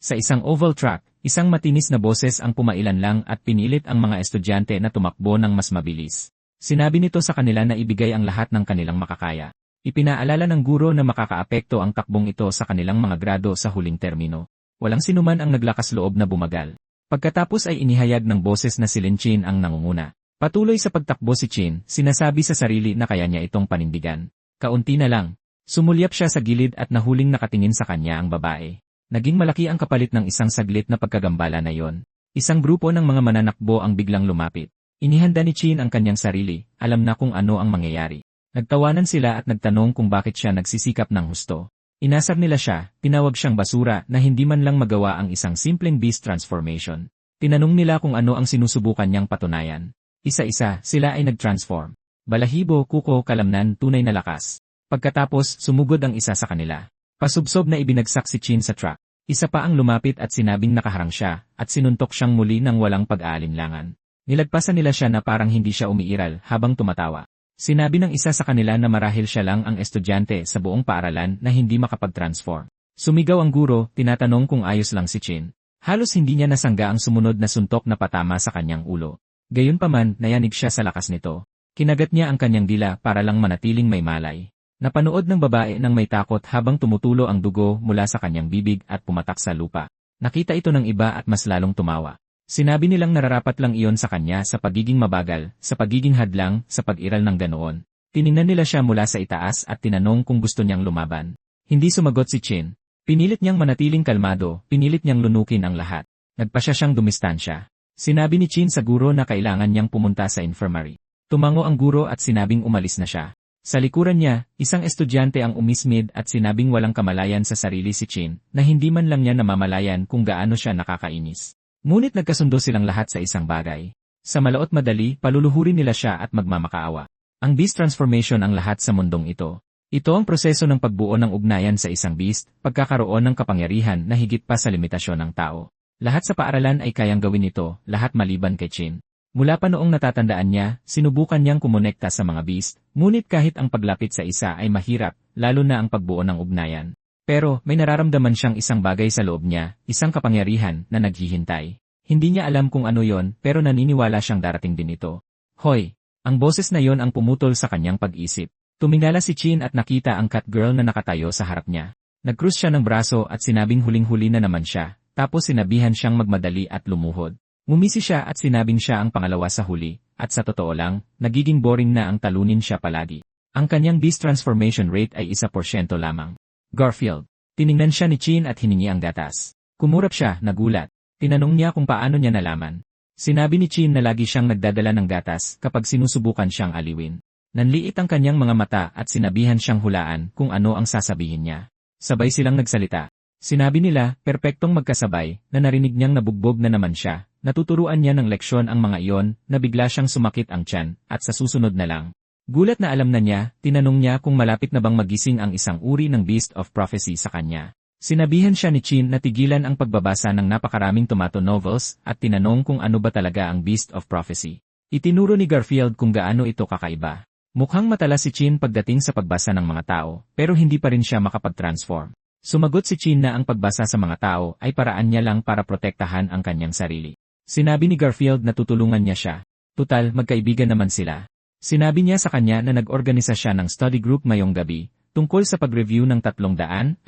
Sa isang oval track, isang matinis na boses ang pumailan lang at pinilit ang mga estudyante na tumakbo ng mas mabilis. Sinabi nito sa kanila na ibigay ang lahat ng kanilang makakaya. Ipinaalala ng guro na makakaapekto ang takbong ito sa kanilang mga grado sa huling termino. Walang sinuman ang naglakas loob na bumagal. Pagkatapos ay inihayag ng boses na si Lin Chin ang nangunguna. Patuloy sa pagtakbo si Chin, sinasabi sa sarili na kaya niya itong panindigan. Kaunti na lang. Sumulyap siya sa gilid at nahuling nakatingin sa kanya ang babae. Naging malaki ang kapalit ng isang saglit na pagkagambala na yon. Isang grupo ng mga mananakbo ang biglang lumapit. Inihanda ni Chin ang kanyang sarili, alam na kung ano ang mangyayari. Nagtawanan sila at nagtanong kung bakit siya nagsisikap ng husto. Inasar nila siya, tinawag siyang basura na hindi man lang magawa ang isang simpleng beast transformation. Tinanong nila kung ano ang sinusubukan niyang patunayan. Isa-isa, sila ay nag-transform. Balahibo, kuko, kalamnan, tunay na lakas. Pagkatapos, sumugod ang isa sa kanila. Pasubsob na ibinagsak si Chin sa truck. Isa pa ang lumapit at sinabing nakaharang siya, at sinuntok siyang muli ng walang pag-aalinlangan. Nilagpasan nila siya na parang hindi siya umiiral habang tumatawa. Sinabi ng isa sa kanila na marahil siya lang ang estudyante sa buong paaralan na hindi makapag-transform. Sumigaw ang guro, tinatanong kung ayos lang si Chin. Halos hindi niya nasangga ang sumunod na suntok na patama sa kanyang ulo. Gayunpaman, nayanig siya sa lakas nito. Kinagat niya ang kanyang dila para lang manatiling may malay. Napanood ng babae ng may takot habang tumutulo ang dugo mula sa kanyang bibig at pumatak sa lupa. Nakita ito ng iba at mas lalong tumawa. Sinabi nilang nararapat lang iyon sa kanya sa pagiging mabagal, sa pagiging hadlang, sa pag-iral ng ganoon. Tiningnan nila siya mula sa itaas at tinanong kung gusto niyang lumaban. Hindi sumagot si Chin. Pinilit niyang manatiling kalmado, pinilit niyang lunukin ang lahat. Nagpasya siyang dumistansya. Sinabi ni Chin sa guro na kailangan niyang pumunta sa infirmary. Tumango ang guro at sinabing umalis na siya. Sa likuran niya, isang estudyante ang umismid at sinabing walang kamalayan sa sarili si Chin na hindi man lang niya namamalayan kung gaano siya nakakainis. Ngunit nagkasundo silang lahat sa isang bagay. Sa malaot madali, paluluhurin nila siya at magmamakaawa. Ang beast transformation ang lahat sa mundong ito. Ito ang proseso ng pagbuo ng ugnayan sa isang beast, pagkakaroon ng kapangyarihan na higit pa sa limitasyon ng tao. Lahat sa paaralan ay kayang gawin ito, lahat maliban kay Chin. Mula pa noong natatandaan niya, sinubukan niyang kumonekta sa mga beast, ngunit kahit ang paglapit sa isa ay mahirap, lalo na ang pagbuo ng ugnayan. Pero, may nararamdaman siyang isang bagay sa loob niya, isang kapangyarihan na naghihintay. Hindi niya alam kung ano yon, pero naniniwala siyang darating din ito. Hoy! Ang boses na yon ang pumutol sa kanyang pag-isip. Tumingala si Chin at nakita ang cat girl na nakatayo sa harap niya. Nag-cross siya ng braso at sinabing huling-huli na naman siya, tapos sinabihan siyang magmadali at lumuhod. Ngumisi siya at sinabing siya ang pangalawa sa huli, at sa totoo lang, nagiging boring na ang talunin siya palagi. Ang kanyang beast transformation rate ay 1% lamang. Garfield. Tiningnan siya ni Chin at hiningi ang gatas. Kumurap siya, nagulat. Tinanong niya kung paano niya nalaman. Sinabi ni Chin na lagi siyang nagdadala ng gatas kapag sinusubukan siyang aliwin. Nanliit ang kanyang mga mata at sinabihan siyang hulaan kung ano ang sasabihin niya. Sabay silang nagsalita. Sinabi nila, perpektong magkasabay, na narinig niyang nabugbog na naman siya. Natuturuan niya ng leksyon ang mga iyon, na bigla siyang sumakit ang tiyan, at sa susunod na lang. Gulat na alam na niya, tinanong niya kung malapit na bang magising ang isang uri ng Beast of Prophecy sa kanya. Sinabihan siya ni Chin na tigilan ang pagbabasa ng napakaraming tomato novels at tinanong kung ano ba talaga ang Beast of Prophecy. Itinuro ni Garfield kung gaano ito kakaiba. Mukhang matala si Chin pagdating sa pagbasa ng mga tao, pero hindi pa rin siya makapag-transform. Sumagot si Chin na ang pagbasa sa mga tao ay paraan niya lang para protektahan ang kanyang sarili. Sinabi ni Garfield na tutulungan niya siya. Tutal, magkaibigan naman sila. Sinabi niya sa kanya na nag-organisa siya ng study group ngayong gabi, tungkol sa pag-review ng 365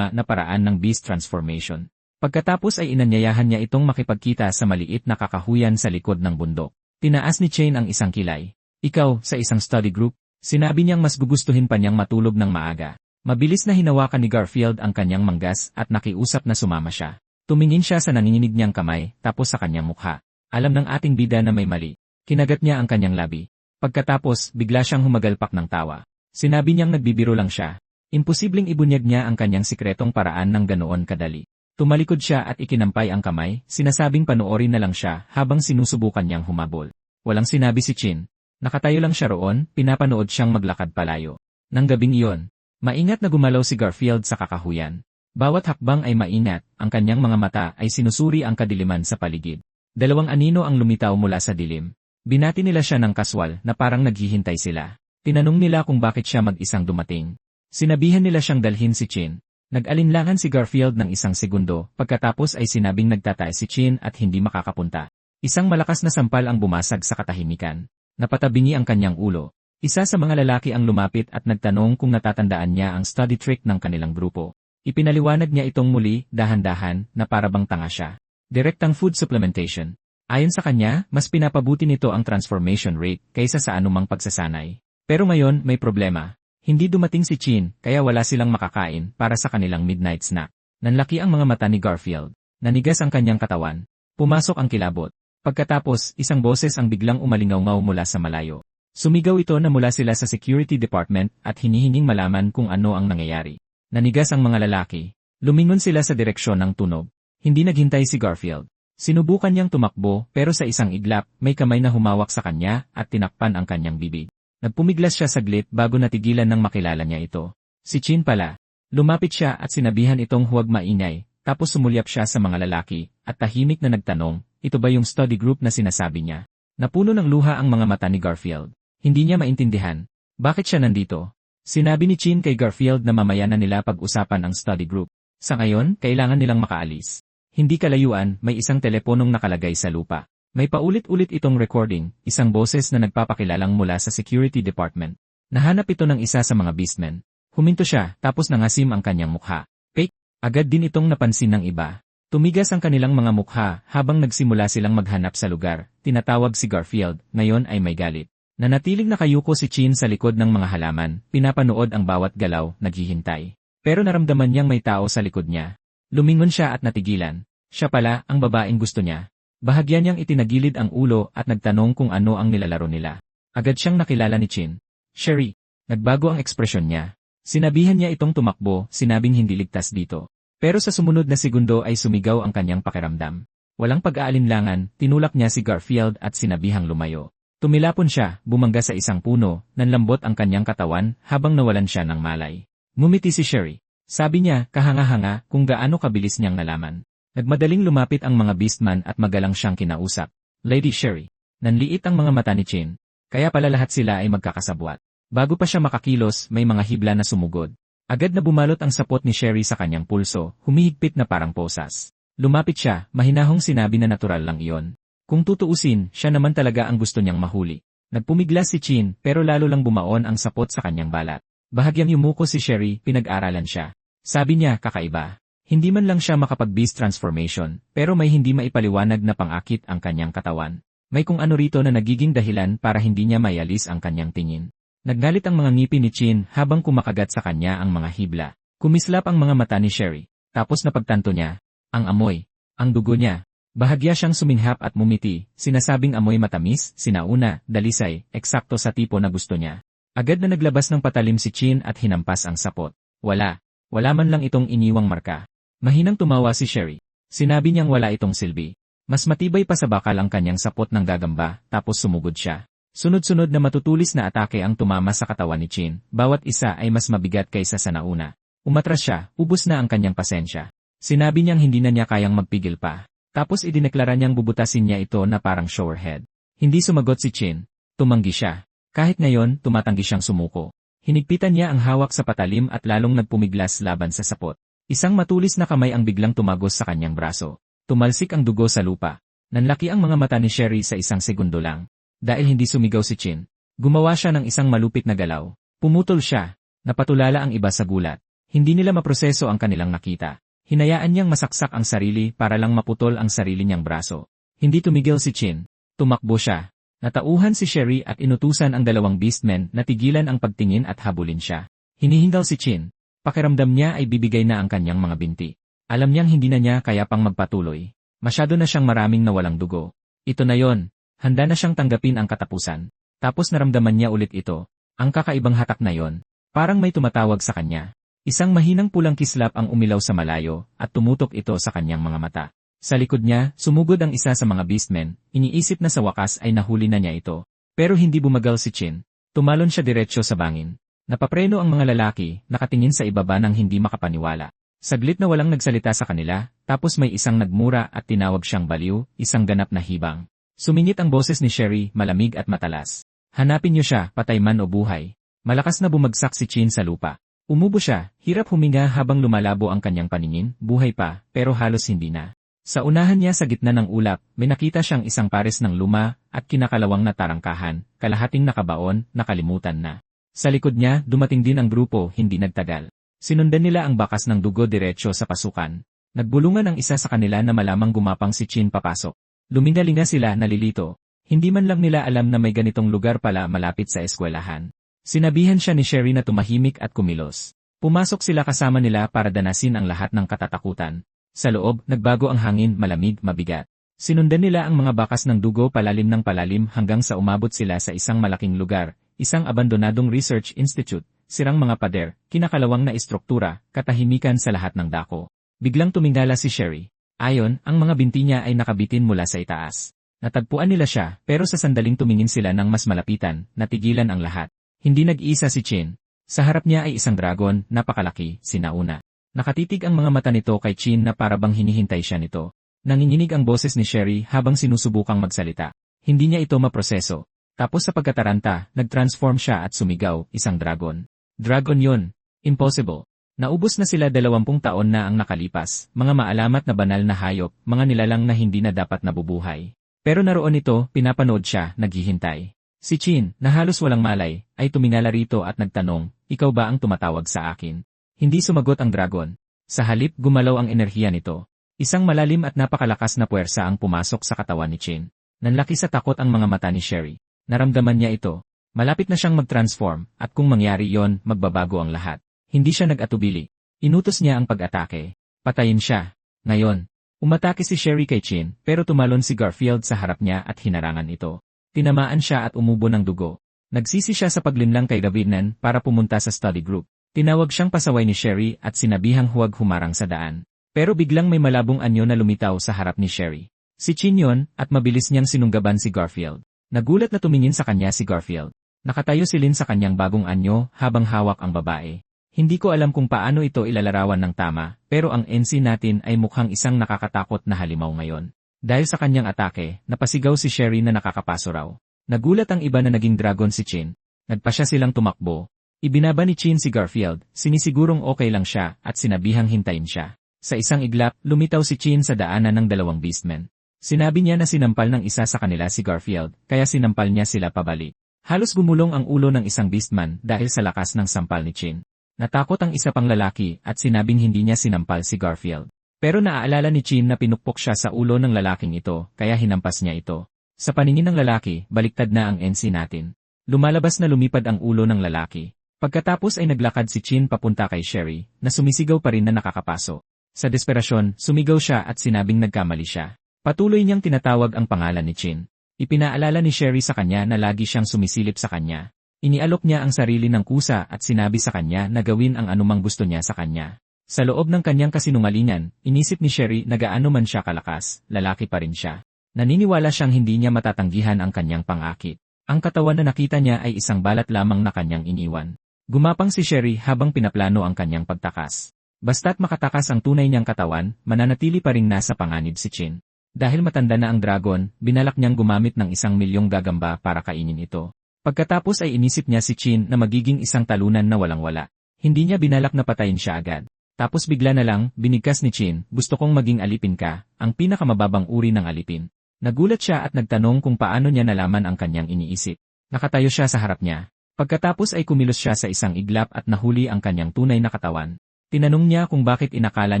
na paraan ng beast transformation. Pagkatapos ay inanyayahan niya itong makipagkita sa maliit na kakahuyan sa likod ng bundok. Tinaas ni Chin ang isang kilay. Ikaw, sa isang study group, sinabi niyang mas gugustuhin pa niyang matulog ng maaga. Mabilis na hinawakan ni Garfield ang kanyang manggas at nakiusap na sumama siya. Tumingin siya sa nanginginig niyang kamay, tapos sa kanyang mukha. Alam ng ating bida na may mali. Kinagat niya ang kanyang labi. Pagkatapos, bigla siyang humagalpak ng tawa. Sinabi niyang nagbibiro lang siya. Imposibleng ibunyag niya ang kanyang sikretong paraan ng ganoon kadali. Tumalikod siya at ikinampay ang kamay, sinasabing panoorin na lang siya habang sinusubukan niyang humabol. Walang sinabi si Chin. Nakatayo lang siya roon, pinapanood siyang maglakad palayo. Nang gabing iyon, maingat na gumalaw si Garfield sa kakahuyan. Bawat hakbang ay maingat, ang kanyang mga mata ay sinusuri ang kadiliman sa paligid. Dalawang anino ang lumitaw mula sa dilim. Binati nila siya ng kaswal na parang naghihintay sila. Tinanong nila kung bakit siya mag-isang dumating. Sinabihan nila siyang dalhin si Chin. Nag-alinlangan si Garfield ng isang segundo, pagkatapos ay sinabing nagtatae si Chin at hindi makakapunta. Isang malakas na sampal ang bumasag sa katahimikan. Napatabingi ang kanyang ulo. Isa sa mga lalaki ang lumapit at nagtanong kung natatandaan niya ang study trick ng kanilang grupo. Ipinaliwanag niya itong muli, dahan-dahan, na parabang tanga siya. Direktang food supplementation. Ayon sa kanya, mas pinapabuti nito ang transformation rate kaysa sa anumang pagsasanay. Pero ngayon, may problema. Hindi dumating si Chin, kaya wala silang makakain para sa kanilang midnight snack. Nanlaki ang mga mata ni Garfield. Nanigas ang kanyang katawan. Pumasok ang kilabot. Pagkatapos, isang boses ang biglang umalingaw-ngaw mula sa malayo. Sumigaw ito na mula sila sa security department at hinihinging malaman kung ano ang nangyayari. Nanigas ang mga lalaki. Lumingon sila sa direksyon ng tunog. Hindi naghintay si Garfield. Sinubukan niyang tumakbo pero sa isang iglap, may kamay na humawak sa kanya at tinakpan ang kanyang bibig. Nagpumiglas siya saglit bago natigilan nang makilala niya ito. Si Chin pala. Lumapit siya at sinabihan itong huwag maingay, tapos sumulyap siya sa mga lalaki, at tahimik na nagtanong, ito ba yung study group na sinasabi niya? Napuno ng luha ang mga mata ni Garfield. Hindi niya maintindihan. Bakit siya nandito? Sinabi ni Chin kay Garfield na mamaya na nila pag-usapan ang study group. Sa ngayon, kailangan nilang makaalis. Hindi kalayuan, may isang teleponong nakalagay sa lupa. May paulit-ulit itong recording, isang boses na nagpapakilalang mula sa security department. Nahanap ito ng isa sa mga beastmen. Huminto siya, tapos nangasim ang kanyang mukha. Fake! Agad din itong napansin ng iba. Tumigas ang kanilang mga mukha habang nagsimula silang maghanap sa lugar. Tinatawag si Garfield, ngayon ay may galit. Nanatiling nakayuko si Chin sa likod ng mga halaman, pinapanood ang bawat galaw, naghihintay. Pero naramdaman niyang may tao sa likod niya. Lumingon siya at natigilan. Siya pala, ang babaeng gusto niya. Bahagyan niyang itinagilid ang ulo at nagtanong kung ano ang nilalaro nila. Agad siyang nakilala ni Chin. Sherry. Nagbago ang ekspresyon niya. Sinabihan niya itong tumakbo, sinabing hindi ligtas dito. Pero sa sumunod na segundo ay sumigaw ang kanyang pakiramdam. Walang pag-aalinlangan, tinulak niya si Garfield at sinabihang lumayo. Tumilapon siya, bumangga sa isang puno, nanlambot ang kanyang katawan habang nawalan siya ng malay. Ngumiti si Sherry. Sabi niya, kahanga-hanga, kung gaano kabilis niyang nalaman. Nagmadaling lumapit ang mga beastman at magalang siyang kinausap. Lady Sherry. Nanliit ang mga mata ni Chin. Kaya pala lahat sila ay magkakasabwat. Bago pa siya makakilos, may mga hibla na sumugod. Agad na bumalot ang sapot ni Sherry sa kanyang pulso, humihigpit na parang posas. Lumapit siya, mahinahong sinabi na natural lang iyon. Kung tutuusin, siya naman talaga ang gusto niyang mahuli. Nagpumiglas si Chin, pero lalo lang bumaon ang sapot sa kanyang balat. Bahagyang yumuko si Sherry, pinag-aralan siya. Sabi niya, kakaiba. Hindi man lang siya makapag-beast transformation, pero may hindi maipaliwanag na pang-akit ang kanyang katawan. May kung ano rito na nagiging dahilan para hindi niya mayalis ang kanyang tingin. Naggalit ang mga ngipin ni Chin habang kumakagat sa kanya ang mga hibla. Kumislap ang mga mata ni Sherry. Tapos napagtanto niya. Ang amoy. Ang dugo niya. Bahagya siyang suminghap at mumiti, sinasabing amoy matamis, sinauna, dalisay, eksakto sa tipo na gusto niya. Agad na naglabas ng patalim si Chin at hinampas ang sapot. Wala man lang itong iniwang marka. Mahinang tumawa si Sherry. Sinabi niyang wala itong silbi. Mas matibay pa sa bakal ang kanyang sapot ng gagamba, tapos sumugod siya. Sunod-sunod na matutulis na atake ang tumama sa katawan ni Chin, bawat isa ay mas mabigat kaysa sa nauna. Umatras siya, ubos na ang kanyang pasensya. Sinabi niyang hindi na niya kayang magpigil pa. Tapos idineklara niyang bubutasin niya ito na parang showerhead. Hindi sumagot si Chin. Tumanggi siya. Kahit ngayon, tumatanggi siyang sumuko. Hinigpitan niya ang hawak sa patalim at lalong nagpumiglas laban sa sapot. Isang matulis na kamay ang biglang tumagos sa kanyang braso. Tumalsik ang dugo sa lupa. Nanlaki ang mga mata ni Sherry sa isang segundo lang. Dahil hindi sumigaw si Chin, gumawa siya ng isang malupit na galaw. Pumutol siya. Napatulala ang iba sa gulat. Hindi nila maproseso ang kanilang nakita. Hinayaan niyang masaksak ang sarili para lang maputol ang sarili niyang braso. Hindi tumigil si Chin. Tumakbo siya. Natauhan si Sherry at inutusan ang dalawang beastmen na tigilan ang pagtingin at habulin siya. Hinihingal si Chin. Pakiramdam niya ay bibigay na ang kanyang mga binti. Alam niyang hindi na niya kaya pang magpatuloy. Masyado na siyang maraming nawalang dugo. Ito na yon. Handa na siyang tanggapin ang katapusan. Tapos naramdaman niya ulit ito. Ang kakaibang hatak na yon. Parang may tumatawag sa kanya. Isang mahinang pulang kislap ang umilaw sa malayo at tumutok ito sa kanyang mga mata. Sa likod niya, sumugod ang isa sa mga beastmen. Iniisip na sa wakas ay nahuli na niya ito. Pero hindi bumagal si Chin. Tumalon siya diretsyo sa bangin. Napapreno ang mga lalaki, nakatingin sa ibaba ng hindi makapaniwala. Saglit na walang nagsalita sa kanila, tapos may isang nagmura at tinawag siyang baliw, isang ganap na hibang. Sumingit ang boses ni Sherry, malamig at matalas. Hanapin niyo siya, patay man o buhay. Malakas na bumagsak si Chin sa lupa. Umubo siya, hirap huminga habang lumalabo ang kanyang paningin, buhay pa, pero halos hindi na. Sa unahan niya sa gitna ng ulap, may nakita siyang isang pares ng luma at kinakalawang na tarangkahan, kalahating nakabaon, nakalimutan na. Sa likod niya, dumating din ang grupo, hindi nagtagal. Sinundan nila ang bakas ng dugo diretsyo sa pasukan. Nagbulungan ang isa sa kanila na malamang gumapang si Chin papasok. Lumingalinga sila, nalilito. Hindi man lang nila alam na may ganitong lugar pala malapit sa eskwelahan. Sinabihan siya ni Sherry na tumahimik at kumilos. Pumasok sila kasama nila para danasin ang lahat ng katatakutan. Sa loob, nagbago ang hangin, malamig, mabigat. Sinundan nila ang mga bakas ng dugo palalim ng palalim hanggang sa umabot sila sa isang malaking lugar, isang abandonadong research institute, sirang mga pader, kinakalawang na istruktura, katahimikan sa lahat ng dako. Biglang tumingala si Sherry. Ayon, ang mga binti niya ay nakabitin mula sa itaas. Natagpuan nila siya, pero sa sandaling tumingin sila ng mas malapitan, natigilan ang lahat. Hindi nag-iisa si Chin. Sa harap niya ay isang dragon, napakalaki, sinauna. Nakatitig ang mga mata nito kay Chin na parabang hinihintay siya nito. Nanginginig ang boses ni Sherry habang sinusubukang magsalita. Hindi niya ito maproseso. Tapos sa pagkataranta, nag-transform siya at sumigaw, isang dragon. Dragon yun. Impossible. Naubos na sila 20 taon na ang nakalipas, mga maalamat na banal na hayop, mga nilalang na hindi na dapat nabubuhay. Pero naroon ito, pinapanood siya, naghihintay. Si Chin, na halos walang malay, ay tumingala rito at nagtanong, ikaw ba ang tumatawag sa akin? Hindi sumagot ang dragon. Sa halip, gumalaw ang enerhiya nito. Isang malalim at napakalakas na puwersa ang pumasok sa katawan ni Chin. Nanlaki sa takot ang mga mata ni Sherry. Naramdaman niya ito. Malapit na siyang mag-transform, at kung mangyari yon, magbabago ang lahat. Hindi siya nag-atubili. Inutos niya ang pag-atake. Patayin siya. Ngayon, umatake si Sherry kay Chin, pero tumalon si Garfield sa harap niya at hinarangan ito. Tinamaan siya at umubo ng dugo. Nagsisi siya sa paglinlang kay Gavinan para pumunta sa study group. Tinawag siyang pasaway ni Sherry at sinabihang huwag humarang sa daan. Pero biglang may malabong anyo na lumitaw sa harap ni Sherry. Si Chin yon, at mabilis niyang sinunggaban si Garfield. Nagulat na tumingin sa kanya si Garfield. Nakatayo si Lin sa kanyang bagong anyo habang hawak ang babae. Hindi ko alam kung paano ito ilalarawan ng tama, pero ang NC natin ay mukhang isang nakakatakot na halimaw ngayon. Dahil sa kanyang atake, napasigaw si Sherry na nakakapaso raw. Nagulat ang iba na naging dragon si Chin. Nagpasya silang tumakbo. Ibinaba ni Chin si Garfield, sinisigurong okay lang siya, at sinabihang hintayin siya. Sa isang iglap, lumitaw si Chin sa daanan ng 2 beastmen. Sinabi niya na sinampal ng isa sa kanila si Garfield, kaya sinampal niya sila pabalik. Halos gumulong ang ulo ng isang beastman dahil sa lakas ng sampal ni Chin. Natakot ang isa pang lalaki at sinabing hindi niya sinampal si Garfield. Pero naaalala ni Chin na pinukpok siya sa ulo ng lalaking ito, kaya hinampas niya ito. Sa paningin ng lalaki, baliktad na ang NC natin. Lumalabas na lumipad ang ulo ng lalaki. Pagkatapos ay naglakad si Chin papunta kay Sherry, na sumisigaw pa rin na nakakapaso. Sa desperasyon, sumigaw siya at sinabing nagkamali siya. Patuloy niyang tinatawag ang pangalan ni Chin. Ipinaalala ni Sherry sa kanya na lagi siyang sumisilip sa kanya. Inialok niya ang sarili ng kusa at sinabi sa kanya na gawin ang anumang gusto niya sa kanya. Sa loob ng kanyang kasinungalingan, inisip ni Sherry na gaano man siya kalakas, lalaki pa rin siya. Naniniwala siyang hindi niya matatanggihan ang kanyang pangakit. Ang katawan na nakita niya ay isang balat lamang na kanyang iniwan. Gumapang si Sherry habang pinaplano ang kanyang pagtakas. Basta't makatakas ang tunay niyang katawan, mananatili pa ring nasa panganib si Chin. Dahil matanda na ang dragon, binalak niyang gumamit ng 1,000,000 gagamba para kainin ito. Pagkatapos ay inisip niya si Chin na magiging isang talunan na walang-wala. Hindi niya binalak na patayin siya agad. Tapos bigla na lang, binigkas ni Chin, gusto kong maging alipin ka, ang pinakamababang uri ng alipin. Nagulat siya at nagtanong kung paano niya nalaman ang kanyang iniisip. Nakatayo siya sa harap niya. Pagkatapos ay kumilos siya sa isang iglap at nahuli ang kanyang tunay na katawan. Tinanong niya kung bakit inakala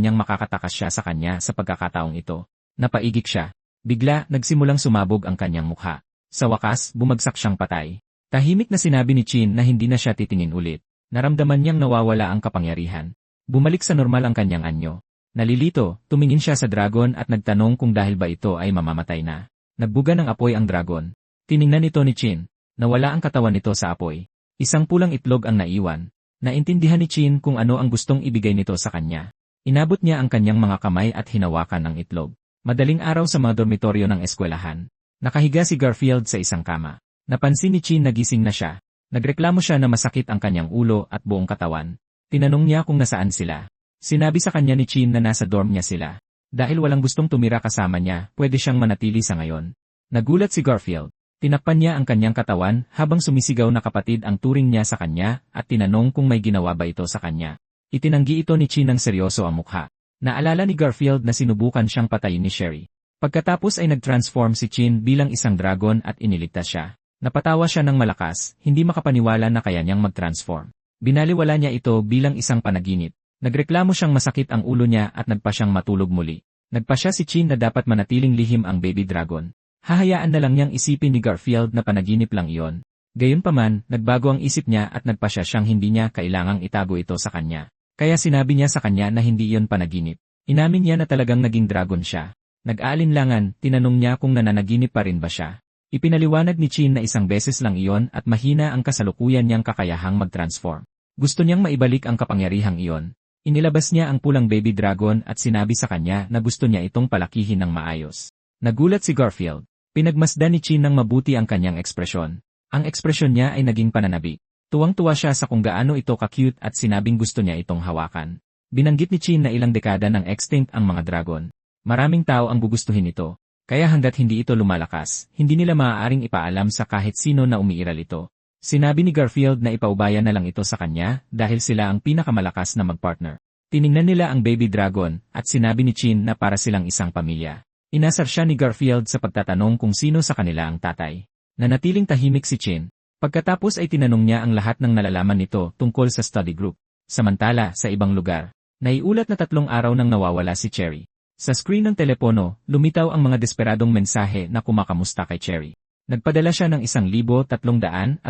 niyang makakatakas siya sa kanya sa pagkakataong ito. Napaigik siya. Bigla, nagsimulang sumabog ang kanyang mukha. Sa wakas, bumagsak siyang patay. Tahimik na sinabi ni Chin na hindi na siya titingin ulit. Naramdaman niyang nawawala ang kapangyarihan. Bumalik sa normal ang kanyang anyo. Nalilito, tumingin siya sa dragon at nagtanong kung dahil ba ito ay mamamatay na. Nagbuga ng apoy ang dragon. Tiningnan ito ni Chin. Nawala ang katawan nito sa apoy. Isang pulang itlog ang naiwan. Naintindihan ni Chin kung ano ang gustong ibigay nito sa kanya. Inabot niya ang kanyang mga kamay at hinawakan ng itlog. Madaling araw sa mga dormitoryo ng eskwelahan. Nakahiga si Garfield sa isang kama. Napansin ni Chin na gising na siya. Nagreklamo siya na masakit ang kanyang ulo at buong katawan. Tinanong niya kung nasaan sila. Sinabi sa kanya ni Chin na nasa dorm niya sila. Dahil walang gustong tumira kasama niya, pwede siyang manatili sa ngayon. Nagulat si Garfield. Tinakpan niya ang kanyang katawan habang sumisigaw na kapatid ang turing niya sa kanya at tinanong kung may ginawa ba ito sa kanya. Itinanggi ito ni Chin ng seryoso ang mukha. Naalala ni Garfield na sinubukan siyang patayin ni Sherry. Pagkatapos ay nag-transform si Chin bilang isang dragon at iniligtas siya. Napatawa siya ng malakas, hindi makapaniwala na kaya niyang mag-transform. Binaliwala niya ito bilang isang panaginip. Nagreklamo siyang masakit ang ulo niya at nagpa siyang matulog muli. Nagpa siya si Chin na dapat manatiling lihim ang baby dragon. Hahayaan na lang niyang isipin ni Garfield na panaginip lang iyon. Gayunpaman, nagbago ang isip niya at nagpa siya siyang hindi niya kailangang itago ito sa kanya. Kaya sinabi niya sa kanya na hindi iyon panaginip. Inamin niya na talagang naging dragon siya. Nag-aalinlangan, tinanong niya kung nananaginip pa rin ba siya. Ipinaliwanag ni Chin na isang beses lang iyon at mahina ang kasalukuyan niyang kakayahang mag-transform. Gusto niyang maibalik ang kapangyarihang iyon. Inilabas niya ang pulang baby dragon at sinabi sa kanya na gusto niya itong palakihin ng maayos. Nagulat si Garfield. Pinagmasdan ni Chin ng mabuti ang kanyang ekspresyon. Ang ekspresyon niya ay naging pananabi. Tuwang-tuwa siya sa kung gaano ito ka-cute at sinabing gusto niya itong hawakan. Binanggit ni Chin na ilang dekada nang extinct ang mga dragon. Maraming tao ang gugustuhin ito. Kaya hanggat hindi ito lumalakas, hindi nila maaaring ipaalam sa kahit sino na umiiral ito. Sinabi ni Garfield na ipaubaya na lang ito sa kanya dahil sila ang pinakamalakas na magpartner. Tiningnan nila ang baby dragon at sinabi ni Chin na para silang isang pamilya. Inasar siya ni Garfield sa pagtatanong kung sino sa kanila ang tatay. Nanatiling tahimik si Chin. Pagkatapos ay tinanong niya ang lahat ng nalalaman nito tungkol sa study group. Samantala, sa ibang lugar, naiulat na 3 araw nang nawawala si Cherry. Sa screen ng telepono, lumitaw ang mga desperadong mensahe na kumakamusta kay Cherry. Nagpadala siya ng 1,387